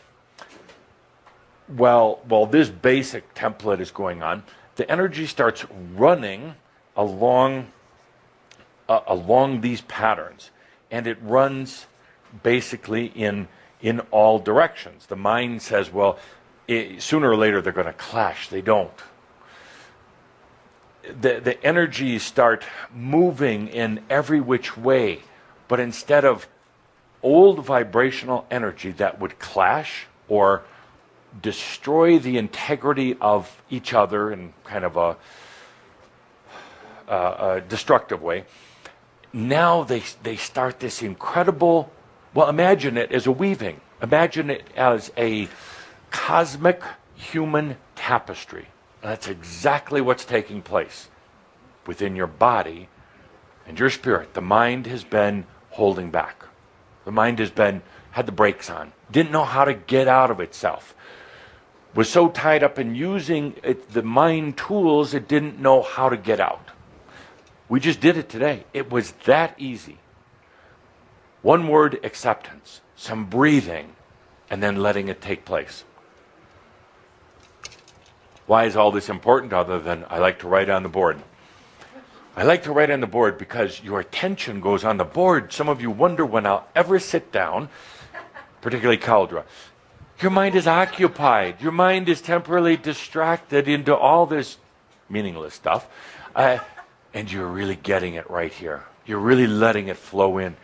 while this basic template is going on, the energy starts running along these patterns, and it runs basically in all directions. The mind says, well, sooner or later they're going to clash. They don't. The energies start moving in every which way, but instead of old vibrational energy that would clash or destroy the integrity of each other in kind of a destructive way, now they start this incredible, well, imagine it as a weaving. Imagine it as a cosmic human tapestry. And that's exactly what's taking place within your body and your spirit. The mind has been holding back. The mind had the brakes on. Didn't know how to get out of itself. Was so tied up in using the mind tools, it didn't know how to get out. We just did it today. It was that easy. One word, acceptance. Some breathing, and then letting it take place. Why is all this important other than I like to write on the board? I like to write on the board because your attention goes on the board. Some of you wonder when I'll ever sit down, particularly Caldra. Your mind is occupied. Your mind is temporarily distracted into all this meaningless stuff. And you're really getting it right here. You're really letting it flow in.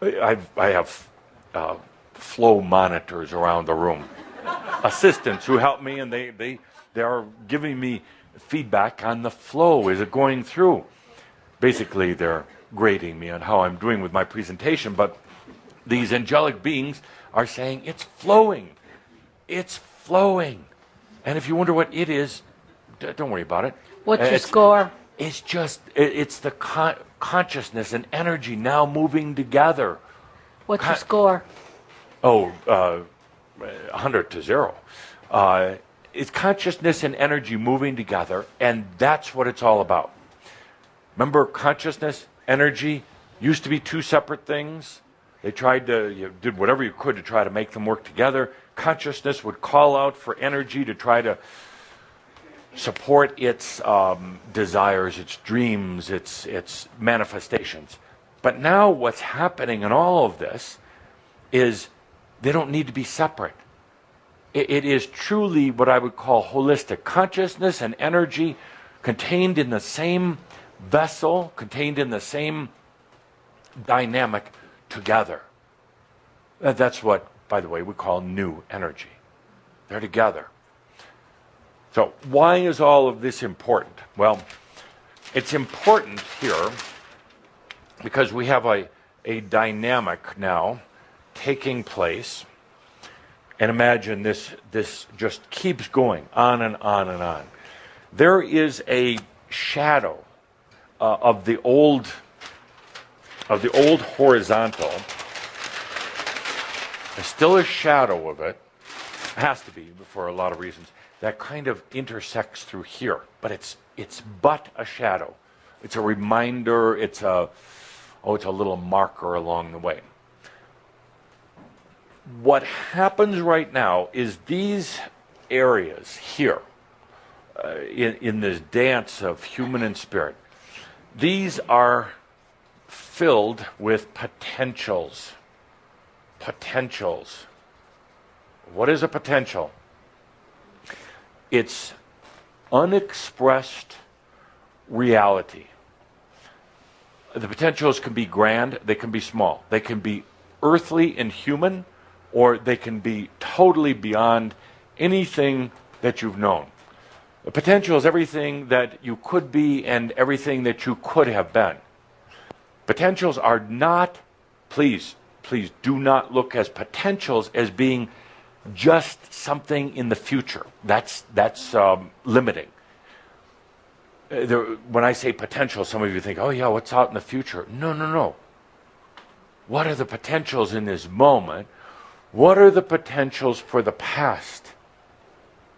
I have flow monitors around the room. Assistants who help me, and they are giving me feedback on the flow. Is it going through? Basically, they're grading me on how I'm doing with my presentation, but these angelic beings are saying it's flowing. It's flowing. And if you wonder what it is, don't worry about it. What's your score? It's just, it's the consciousness and energy now moving together. What's your score? 100 to 0. It's consciousness and energy moving together, and that's what it's all about. Remember, consciousness, energy used to be two separate things. They tried to, did whatever you could to try to make them work together. Consciousness would call out for energy to try to support its desires, its dreams, its manifestations. But now what's happening in all of this is they don't need to be separate. It is truly what I would call holistic. Consciousness and energy contained in the same vessel, contained in the same dynamic together. That's what, by the way, we call new energy. They're together. So why is all of this important? Well, it's important here because we have a dynamic now taking place. And imagine this just keeps going on and on and on. There is a shadow of the old horizontal. There's still a shadow of it. It has to be for a lot of reasons. That kind of intersects through here, but it's but a shadow. It's a reminder. It's a little marker along the way. what happens right now is these areas here, in this dance of human and spirit, these are filled with potentials. Potentials. What is a potential? It's unexpressed reality. The potentials can be grand, they can be small. They can be earthly and human, or they can be totally beyond anything that you've known. The potential is everything that you could be and everything that you could have been. Potentials are not, please do not look as potentials as being just something in the future. That's limiting. When I say potential, some of you think, oh yeah, what's out in the future? No. What are the potentials in this moment? What are the potentials for the past?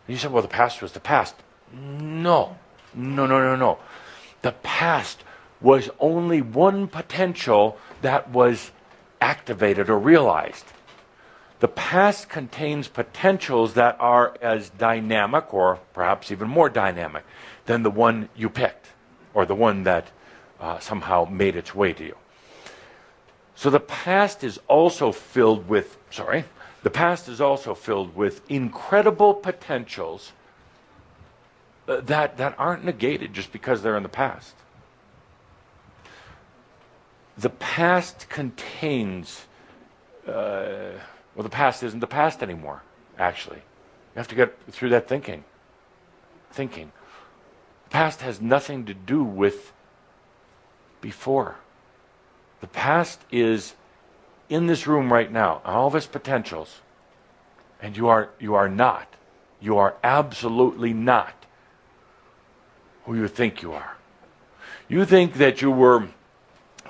You said, well, the past was the past. No. The past was only one potential that was activated or realized. The past contains potentials that are as dynamic, or perhaps even more dynamic, than the one you picked, or the one that somehow made its way to you. So the past is also filled with, incredible potentials that aren't negated just because they're in the past. The past contains, the past isn't the past anymore, actually. You have to get through that thinking. The past has nothing to do with before. The past is in this room right now, all of its potentials, and you are absolutely not who you think you are. You think that you were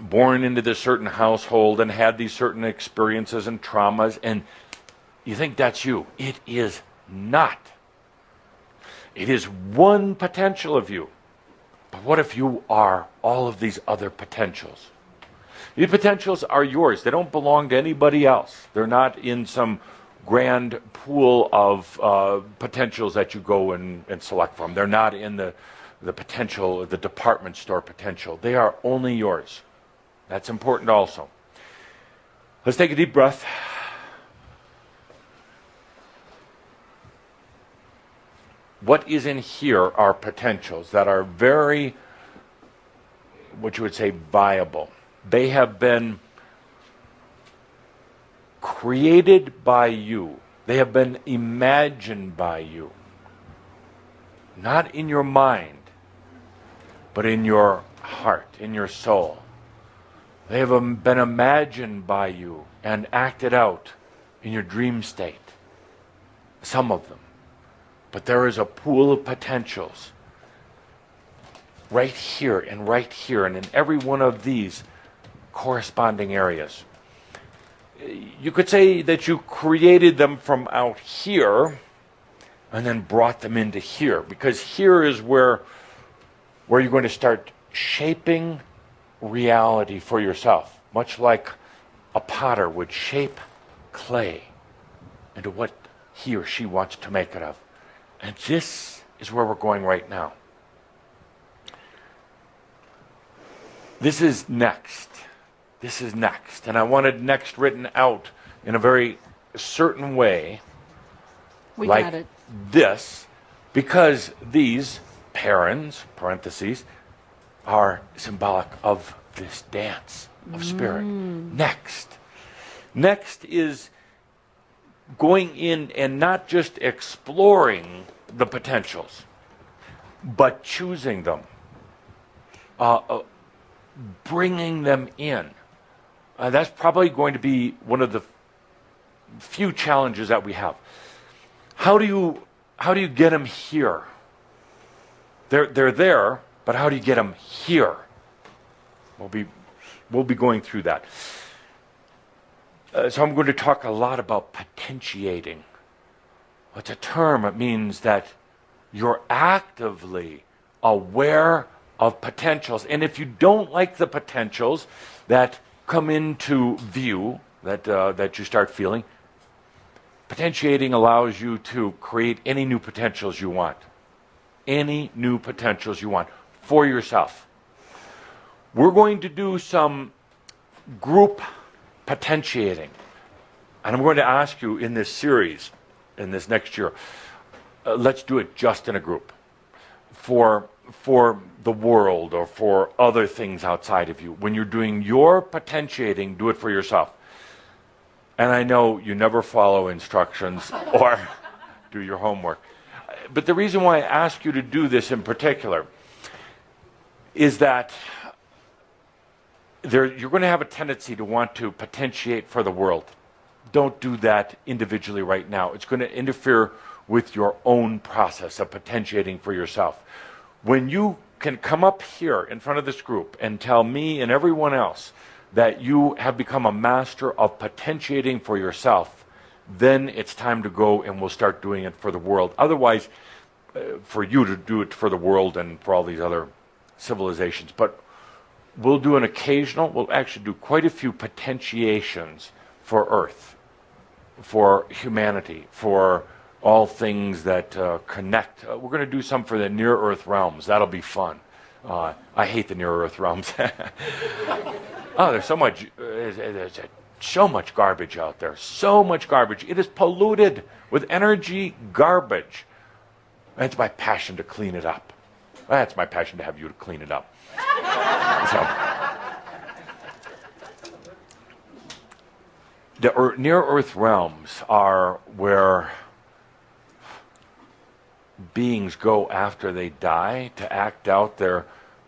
born into this certain household and had these certain experiences and traumas, and you think that's you. It is not. It is one potential of you. But what if you are all of these other potentials? These potentials are yours. They don't belong to anybody else. They're not in some grand pool of potentials that you go and select from. They're not in the potential, the department store potential. They are only yours. That's important also. Let's take a deep breath. What is in here are potentials that are very, what you would say, viable. They have been created by you. They have been imagined by you. Not in your mind, but in your heart, in your soul. They have been imagined by you and acted out in your dream state. Some of them. But there is a pool of potentials right here and in every one of these corresponding areas. You could say that you created them from out here and then brought them into here, because here is where you're going to start shaping reality for yourself, much like a potter would shape clay into what he or she wants to make it of. And this is where we're going right now. This is next. And I wanted next written out in a very certain way. We like got it. This, because these parens, parentheses, are symbolic of this dance of spirit. Next is going in and not just exploring the potentials, but choosing them, bringing them in. That's probably going to be one of the few challenges that we have. How do you get them here? They're there, but how do you get them here? We'll be going through that. So I'm going to talk a lot about potentiating. It's a term. It means that you're actively aware of potentials. And if you don't like the potentials that come into view, that you start feeling, Potentiating allows you to create any new potentials you want. Any new potentials you want for yourself. We're going to do some group potentiating. And I'm going to ask you in this series, in this next year, let's do it just in a group. For the world or for other things outside of you. When you're doing your potentiating, do it for yourself. And I know you never follow instructions or do your homework. But the reason why I ask you to do this in particular is that you're going to have a tendency to want to potentiate for the world. Don't do that individually right now. It's going to interfere with your own process of potentiating for yourself. When you can come up here in front of this group and tell me and everyone else that you have become a master of potentiating for yourself, then it's time to go and we'll start doing it for the world. Otherwise, for you to do it for the world and for all these other civilizations. But we'll do we'll actually do quite a few potentiations for Earth, for humanity, for all things that connect. We're going to do some for the near-Earth realms. That'll be fun. I hate the near-Earth realms. Oh, there's so much garbage out there. So much garbage. It is polluted with energy garbage. That's my passion to clean it up. That's my passion to have you to clean it up. So, the near-Earth realms are where beings go after they die to act out their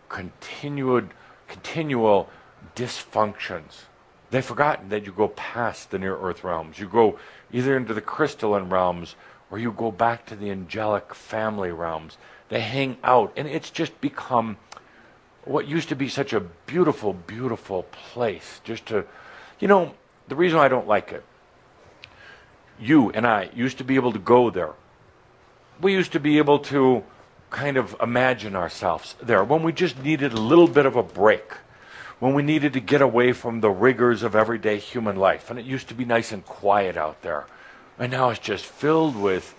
continual dysfunctions. They've forgotten that you go past the near-Earth realms. You go either into the crystalline realms or you go back to the angelic family realms. They hang out, and it's just become what used to be such a beautiful, beautiful place. Just to, the reason I don't like it, you and I used to be able to go there. We used to be able to kind of imagine ourselves there when we just needed a little bit of a break, when we needed to get away from the rigors of everyday human life. And it used to be nice and quiet out there. And now it's just filled with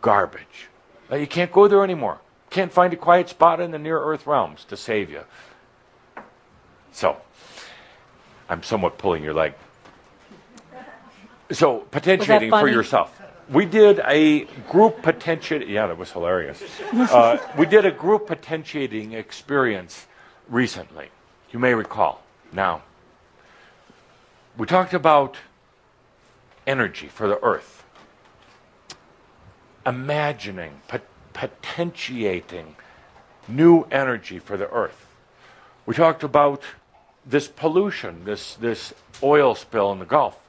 garbage. You can't go there anymore. Can't find a quiet spot in the near-Earth realms to save you. So, I'm somewhat pulling your leg. So, potentiating for yourself. We did a group potentiating. Yeah, that was hilarious. We did a group potentiating experience recently. You may recall. Now, we talked about energy for the Earth. Imagining, potentiating new energy for the Earth. We talked about this pollution, this oil spill in the Gulf.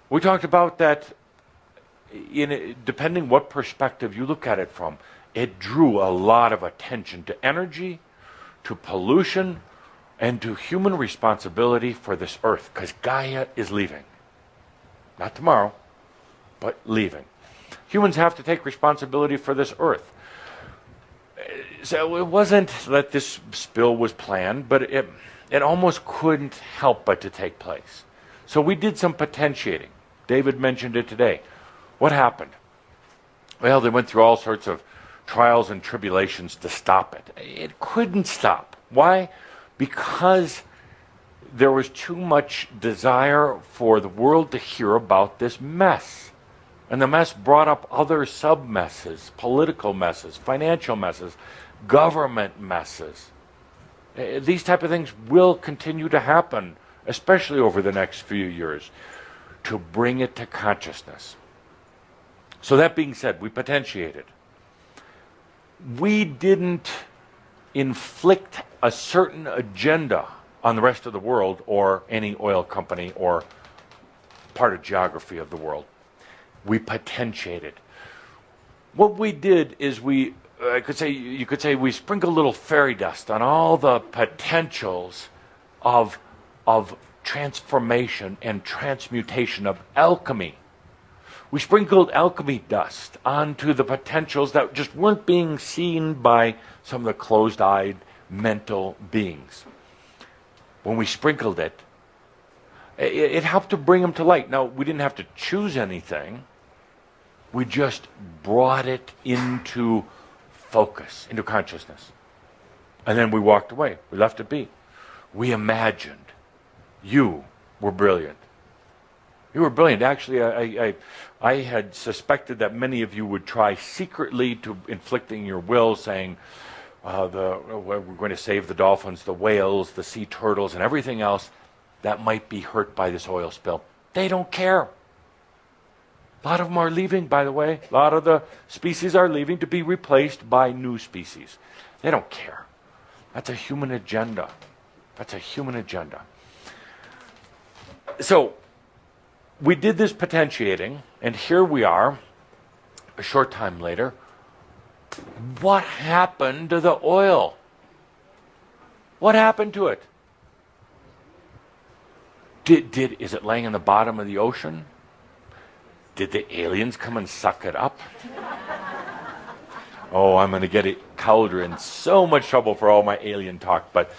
We talked about that, depending what perspective you look at it from, it drew a lot of attention to energy, to pollution, and to human responsibility for this Earth, because Gaia is leaving. Not tomorrow, but leaving. Humans have to take responsibility for this Earth. So it wasn't that this spill was planned, but it almost couldn't help but to take place. So we did some potentiating. David mentioned it today. What happened? Well, they went through all sorts of trials and tribulations to stop it. It couldn't stop. Why? Because there was too much desire for the world to hear about this mess. And the mess brought up other sub-messes, political messes, financial messes, government messes. These type of things will continue to happen, especially over the next few years, to bring it to consciousness. So that being said, we potentiated. We didn't inflict a certain agenda on the rest of the world or any oil company or part of geography of the world. We potentiated. What we did is you could say we sprinkled a little fairy dust on all the potentials of transformation and transmutation of alchemy. We sprinkled alchemy dust onto the potentials that just weren't being seen by some of the closed-eyed mental beings. When we sprinkled it helped to bring them to light. Now, we didn't have to choose anything. We just brought it into focus, into consciousness. And then we walked away. We left it be. We imagined. You were brilliant. You were brilliant. Actually, I had suspected that many of you would try secretly to inflicting your will, saying, we're going to save the dolphins, the whales, the sea turtles, and everything else that might be hurt by this oil spill. They don't care. A lot of them are leaving, by the way. A lot of the species are leaving to be replaced by new species. They don't care. That's a human agenda. That's a human agenda. So, we did this potentiating, and here we are, a short time later. What happened to the oil? What happened to it? Is it laying in the bottom of the ocean? Did the aliens come and suck it up? Oh, I'm going to get Calder in so much trouble for all my alien talk, but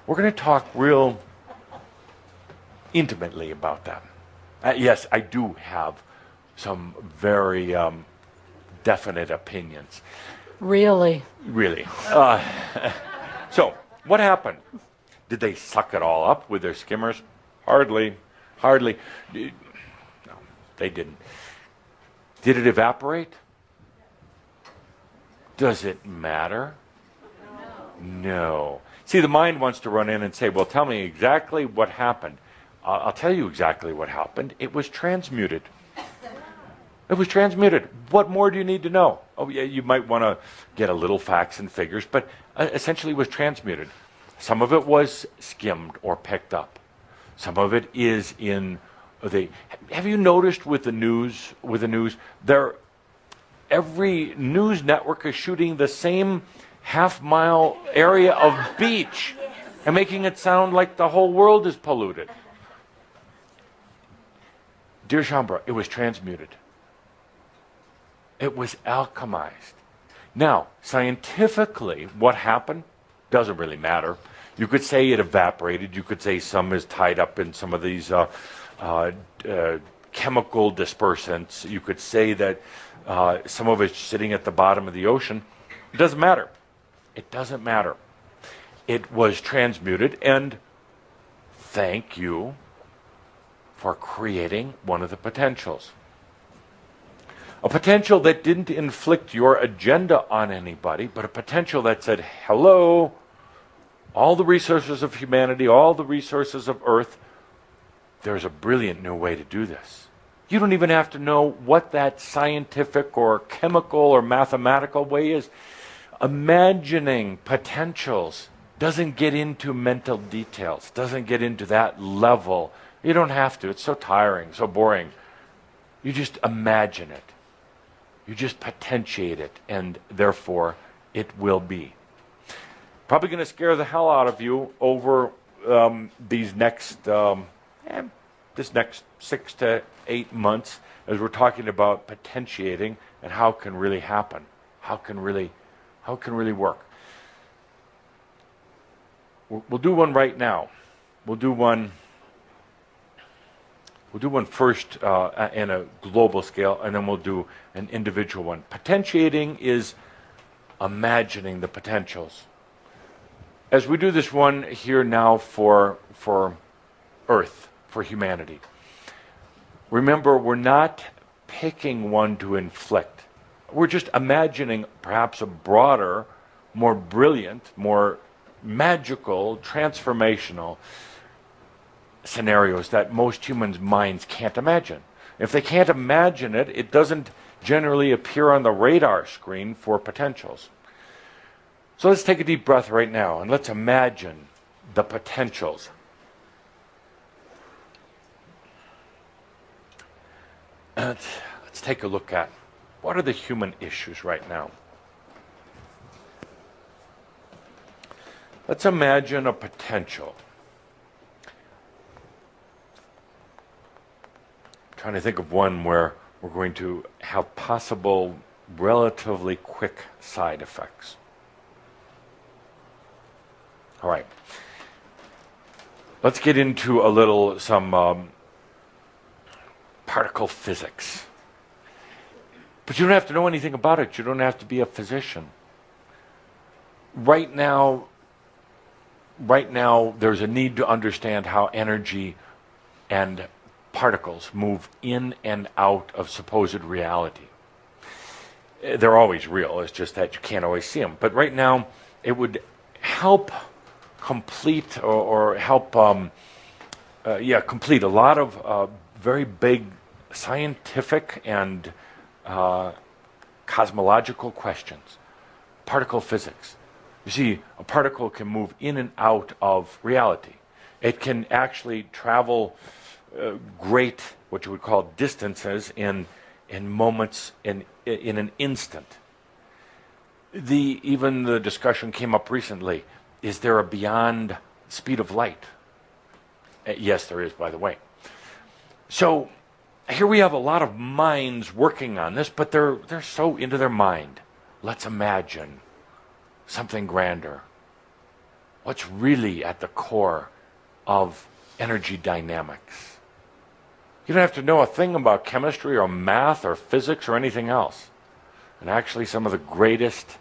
we're going to talk real intimately about that. Yes, I do have some very definite opinions. Really? Really. So, what happened? Did they suck it all up with their skimmers? Hardly. Hardly. No, they didn't. Did it evaporate? Does it matter? No. See, the mind wants to run in and say, well, tell me exactly what happened. I'll tell you exactly what happened. It was transmuted. It was transmuted. What more do you need to know? Oh, yeah, you might want to get a little facts and figures, but essentially it was transmuted. Some of it was skimmed or picked up. Some of it is in the... Have you noticed with the news, every news network is shooting the same half-mile area of beach and making it sound like the whole world is polluted. Dear Shambra, it was transmuted. It was alchemized. Now, scientifically, what happened doesn't really matter. You could say it evaporated. You could say some is tied up in some of these chemical dispersants. You could say that some of it's sitting at the bottom of the ocean. It doesn't matter. It doesn't matter. It was transmuted, and thank you for creating one of the potentials. A potential that didn't inflict your agenda on anybody, but a potential that said, hello, all the resources of humanity, all the resources of Earth, there's a brilliant new way to do this. You don't even have to know what that scientific or chemical or mathematical way is. Imagining potentials doesn't get into mental details, doesn't get into that level. You don't have to. It's so tiring, so boring. You just imagine it. You just potentiate it, and therefore it will be. Probably going to scare the hell out of you over this next 6 to 8 months as we're talking about potentiating and how it can really happen, how it can really work. We'll do one right now. We'll do one first in a global scale, and then we'll do an individual one. Potentiating is imagining the potentials. As we do this one here now for Earth, for humanity, remember, we're not picking one to inflict. We're just imagining perhaps a broader, more brilliant, more magical, transformational scenarios that most humans' minds can't imagine. If they can't imagine it, it doesn't generally appear on the radar screen for potentials. So let's take a deep breath right now and let's imagine the potentials. Let's take a look at what are the human issues right now. Let's imagine a potential. I'm trying to think of one where we're going to have possible relatively quick side effects. All right. Let's get into some particle physics. But you don't have to know anything about it. You don't have to be a physician. Right now, there's a need to understand how energy and particles move in and out of supposed reality. They're always real, it's just that you can't always see them. But right now, it would help complete or help complete a lot of very big scientific and cosmological questions. Particle physics. You see, a particle can move in and out of reality. It can actually travel great, what you would call distances in moments, in an instant. Even the discussion came up recently, is there a beyond speed of light? Yes, there is, by the way. So here we have a lot of minds working on this, but they're so into their mind. Let's imagine something grander. What's really at the core of energy dynamics? You don't have to know a thing about chemistry or math or physics or anything else. And actually some of the greatest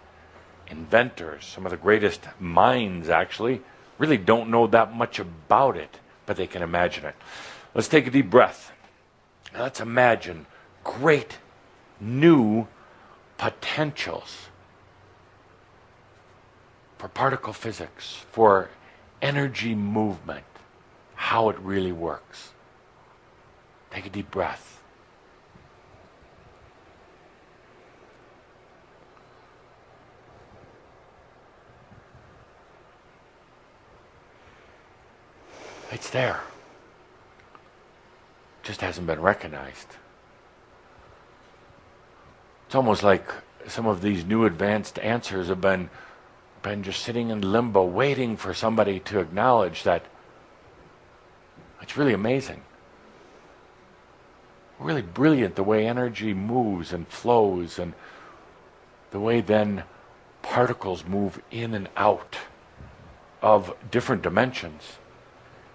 inventors, some of the greatest minds actually, really don't know that much about it, but they can imagine it. Let's take a deep breath. Now let's imagine great new potentials for particle physics, for energy movement, how it really works. Take a deep breath. It's there. Just hasn't been recognized. It's almost like some of these new advanced answers have been just sitting in limbo, waiting for somebody to acknowledge that it's really amazing. Really brilliant the way energy moves and flows, and the way then particles move in and out of different dimensions,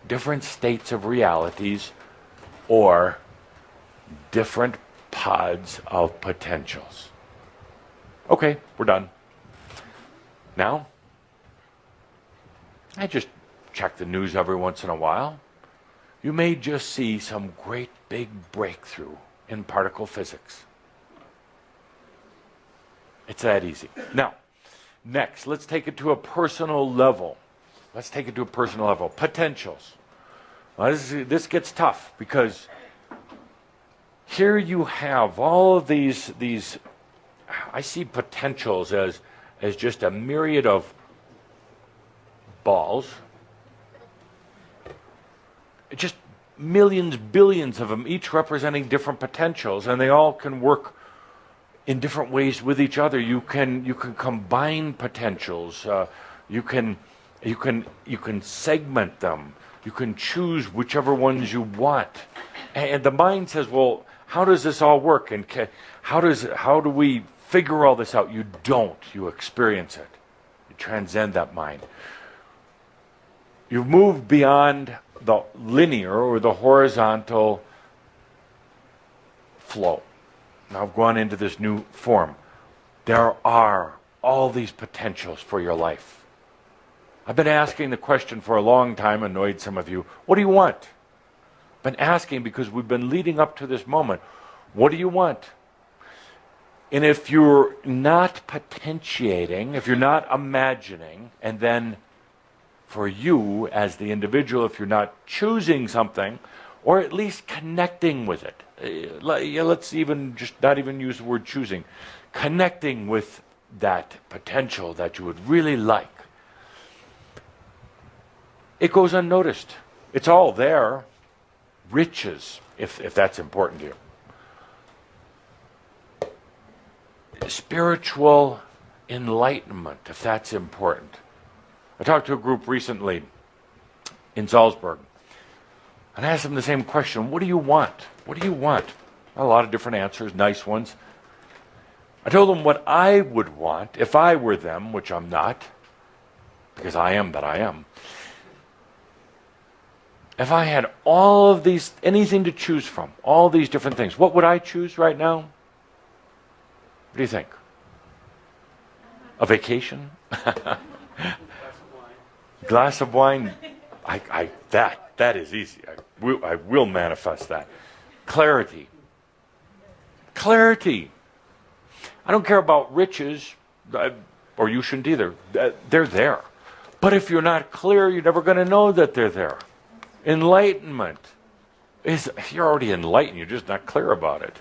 different states of realities, or different pods of potentials. Okay, we're done. Now, I just check the news every once in a while. You may just see some great big breakthrough in particle physics. It's that easy. Now, next, let's take it to a personal level. Potentials. Well, this gets tough because here you have all of these I see potentials as just a myriad of balls. Just millions, billions of them, each representing different potentials, and they all can work in different ways with each other. You can combine potentials. You can segment them. You can choose whichever ones you want. And the mind says, well, how does this all work? And how do we figure all this out? You don't. You experience it. You transcend that mind. You've moved beyond the linear or the horizontal flow. Now I've gone into this new form. There are all these potentials for your life. I've been asking the question for a long time, annoyed some of you. What do you want? Been asking because we've been leading up to this moment. What do you want? And if you're not potentiating, if you're not imagining, and then for you as the individual, if you're not choosing something, or at least connecting with it, let's even just not even use the word choosing, connecting with that potential that you would really like, it goes unnoticed. It's all there. Riches, if that's important to you. Spiritual enlightenment, if that's important. I talked to a group recently in Salzburg, and I asked them the same question. What do you want? What do you want? A lot of different answers, nice ones. I told them what I would want if I were them, which I'm not, because I am that I am. If I had all of these, anything to choose from, all these different things, what would I choose right now? do you think? A vacation? Glass of wine? That is easy. I will manifest that. Clarity. Clarity. I don't care about riches, or you shouldn't either. They're there. But if you're not clear, you're never going to know that they're there. Enlightenment. You're already enlightened, you're just not clear about it.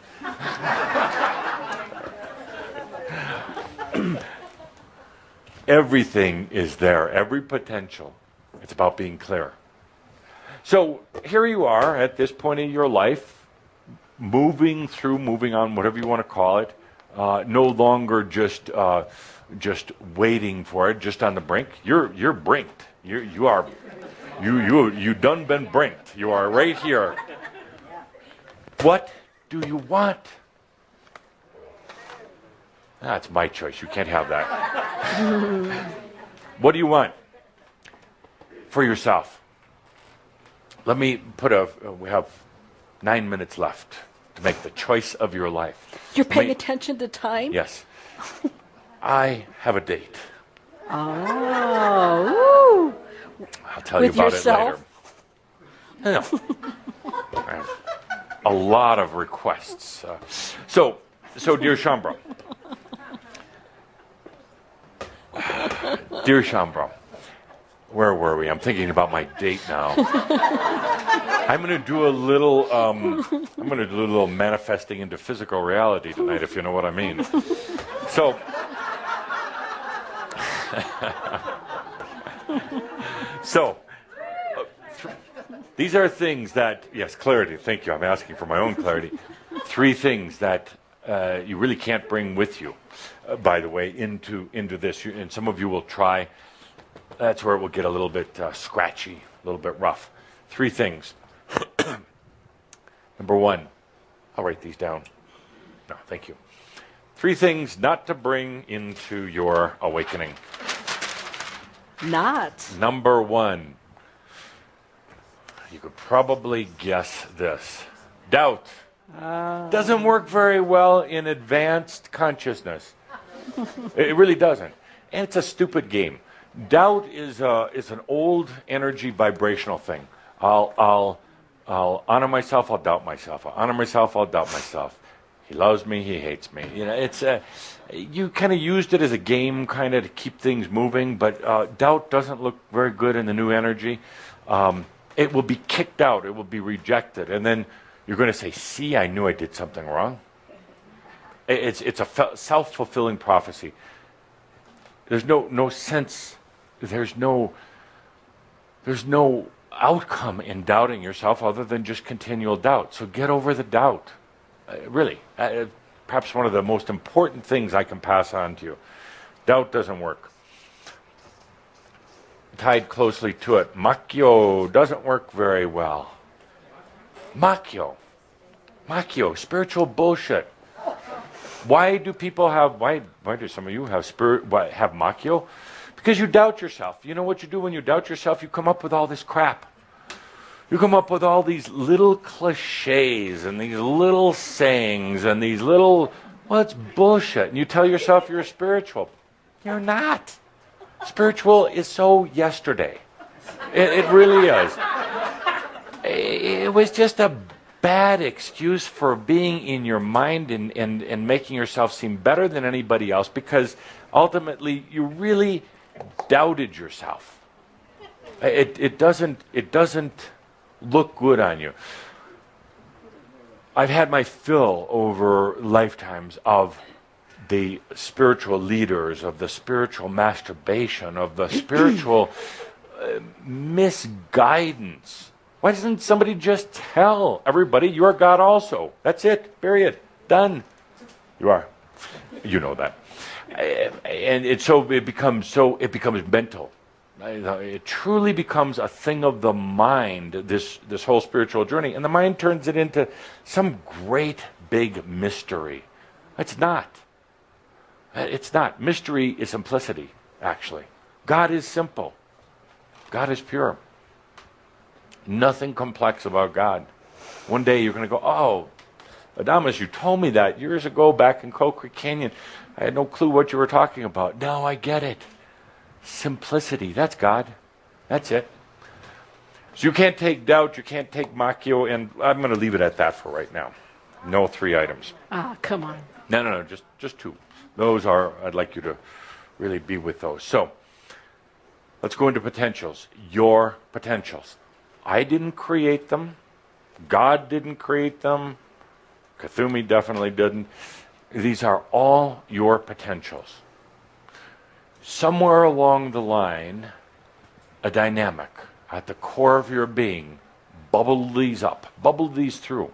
Everything is there, every potential. It's about being clear. So here you are at this point in your life, moving on, whatever you want to call it. No longer just waiting for it, just on the brink. You're brinked. You done been brinked. You are right here. What do you want? That's my choice. You can't have that. What do you want for yourself? Let me we have 9 minutes left to make the choice of your life. You're paying attention to time? Yes. I have a date. Oh. I'll tell you about yourself? it later. No. A lot of requests. So dear Shambro. Dear Shambro, where were we? I'm thinking about my date now. I'm going to do a little manifesting into physical reality tonight, if you know what I mean. So, these are things that, yes, clarity, thank you, I'm asking for my own clarity. 3 things that you really can't bring with you, by the way, into this. And some of you will try. That's where it will get a little bit scratchy, a little bit rough. 3 things. Number 1, I'll write these down. No, thank you. 3 things not to bring into your awakening. Not. Number 1, you could probably guess this. Doubt. Doesn't work very well in advanced consciousness. It really doesn't. And it's a stupid game. Doubt is an old energy vibrational thing. I'll honor myself, I'll doubt myself. I'll honor myself, I'll doubt myself. He loves me, he hates me. You know, it's you kind of used it as a game, kind of to keep things moving. But doubt doesn't look very good in the new energy. It will be kicked out. It will be rejected, and then you're going to say, "See, I knew I did something wrong." It's a self-fulfilling prophecy. There's no sense. There's no outcome in doubting yourself other than just continual doubt. So get over the doubt. Really, perhaps one of the most important things I can pass on to you. Doubt doesn't work. Tied closely to it, Makyo doesn't work very well. Makyo, spiritual bullshit. Why do people have? Why do some of you have have Makyo? Because you doubt yourself. You know what you do when you doubt yourself? You come up with all this crap. You come up with all these little cliches and these little sayings and these little, well, it's bullshit. And you tell yourself you're spiritual. You're not. Spiritual is so yesterday. It really is. It was just a bad excuse for being in your mind and making yourself seem better than anybody else, because ultimately you really doubted yourself. It doesn't look good on you. I've had my fill over lifetimes of the spiritual leaders, of the spiritual masturbation, of the spiritual misguidance. Why doesn't somebody just tell everybody you are God also? That's it, period, done. You are. You know that. And it becomes mental. It truly becomes a thing of the mind, this whole spiritual journey, and the mind turns it into some great big mystery. It's not. It's not. Mystery is simplicity, actually. God is simple. God is pure. Nothing complex about God. One day you're going to go, oh, Adamus, you told me that years ago back in Coal Creek Canyon. I had no clue what you were talking about. Now I get it. Simplicity. That's God. That's it. So you can't take doubt. You can't take Machio. And I'm going to leave it at that for right now. No 3 items. Ah, come on. No. Just 2. Those are, I'd like you to really be with those. So let's go into potentials. Your potentials. I didn't create them. God didn't create them. Kathumi definitely didn't. These are all your potentials. Somewhere along the line, a dynamic at the core of your being bubbled these up, bubbled these through.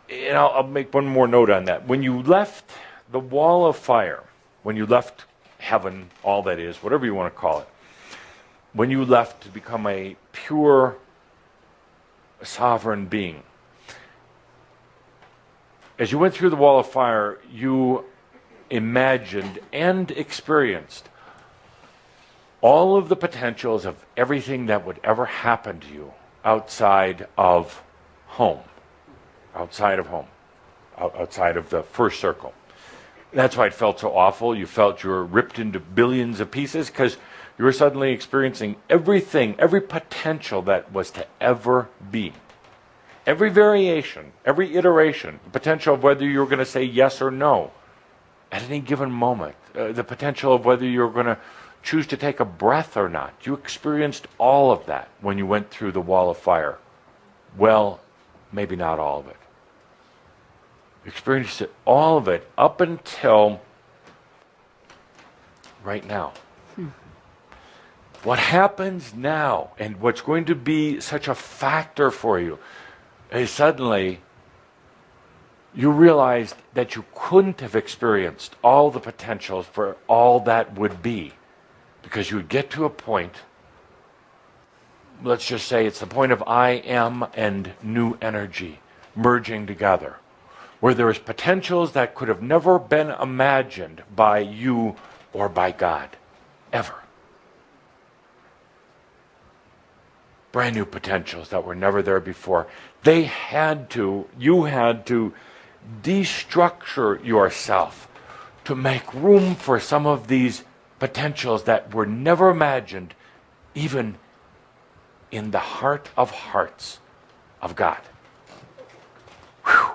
And I'll make one more note on that. When you left the wall of fire, when you left heaven, all that is, whatever you want to call it, when you left to become a pure, sovereign being, as you went through the wall of fire, you imagined and experienced all of the potentials of everything that would ever happen to you outside of home, outside of home, outside of the first circle. That's why it felt so awful. You felt you were ripped into billions of pieces because you were suddenly experiencing everything, every potential that was to ever be. Every variation, every iteration, the potential of whether you were going to say yes or no at any given moment, the potential of whether you were going to choose to take a breath or not. You experienced all of that when you went through the wall of fire. Well, maybe not all of it. You experienced all of it up until right now. What happens now, and what's going to be such a factor for you, is suddenly you realized that you couldn't have experienced all the potentials for all that would be, because you would get to a point, let's just say it's the point of I am and new energy merging together, where there is potentials that could have never been imagined by you or by God, ever. Brand new potentials that were never there before. You had to destructure yourself to make room for some of these potentials that were never imagined, even in the heart of hearts of God. Whew.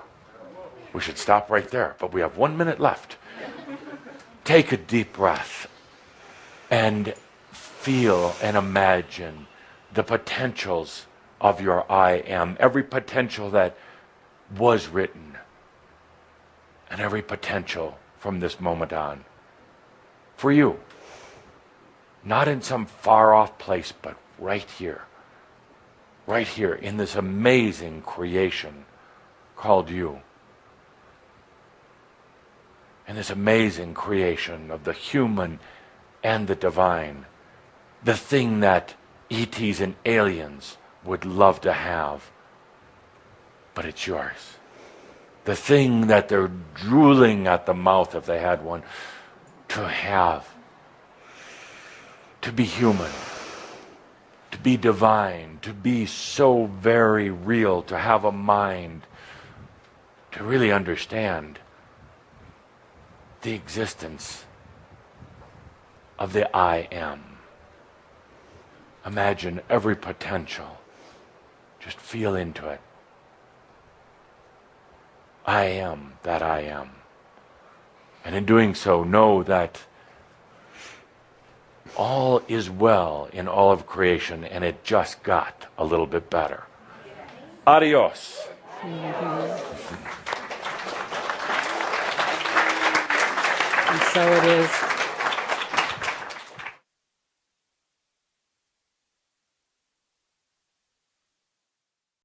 We should stop right there, but we have 1 minute left. Take a deep breath and feel and imagine the potentials of your I am, every potential that was written, and every potential from this moment on. For you. Not in some far-off place, but right here. Right here in this amazing creation called you. In this amazing creation of the human and the divine. The thing that ETs and aliens would love to have, but it's yours. The thing that they're drooling at the mouth, if they had one, to have. To be human. To be divine. To be so very real. To have a mind. To really understand the existence of the I am. Imagine every potential. Just feel into it. I am that I am. And in doing so, know that all is well in all of creation, and it just got a little bit better. Adios. And so it is.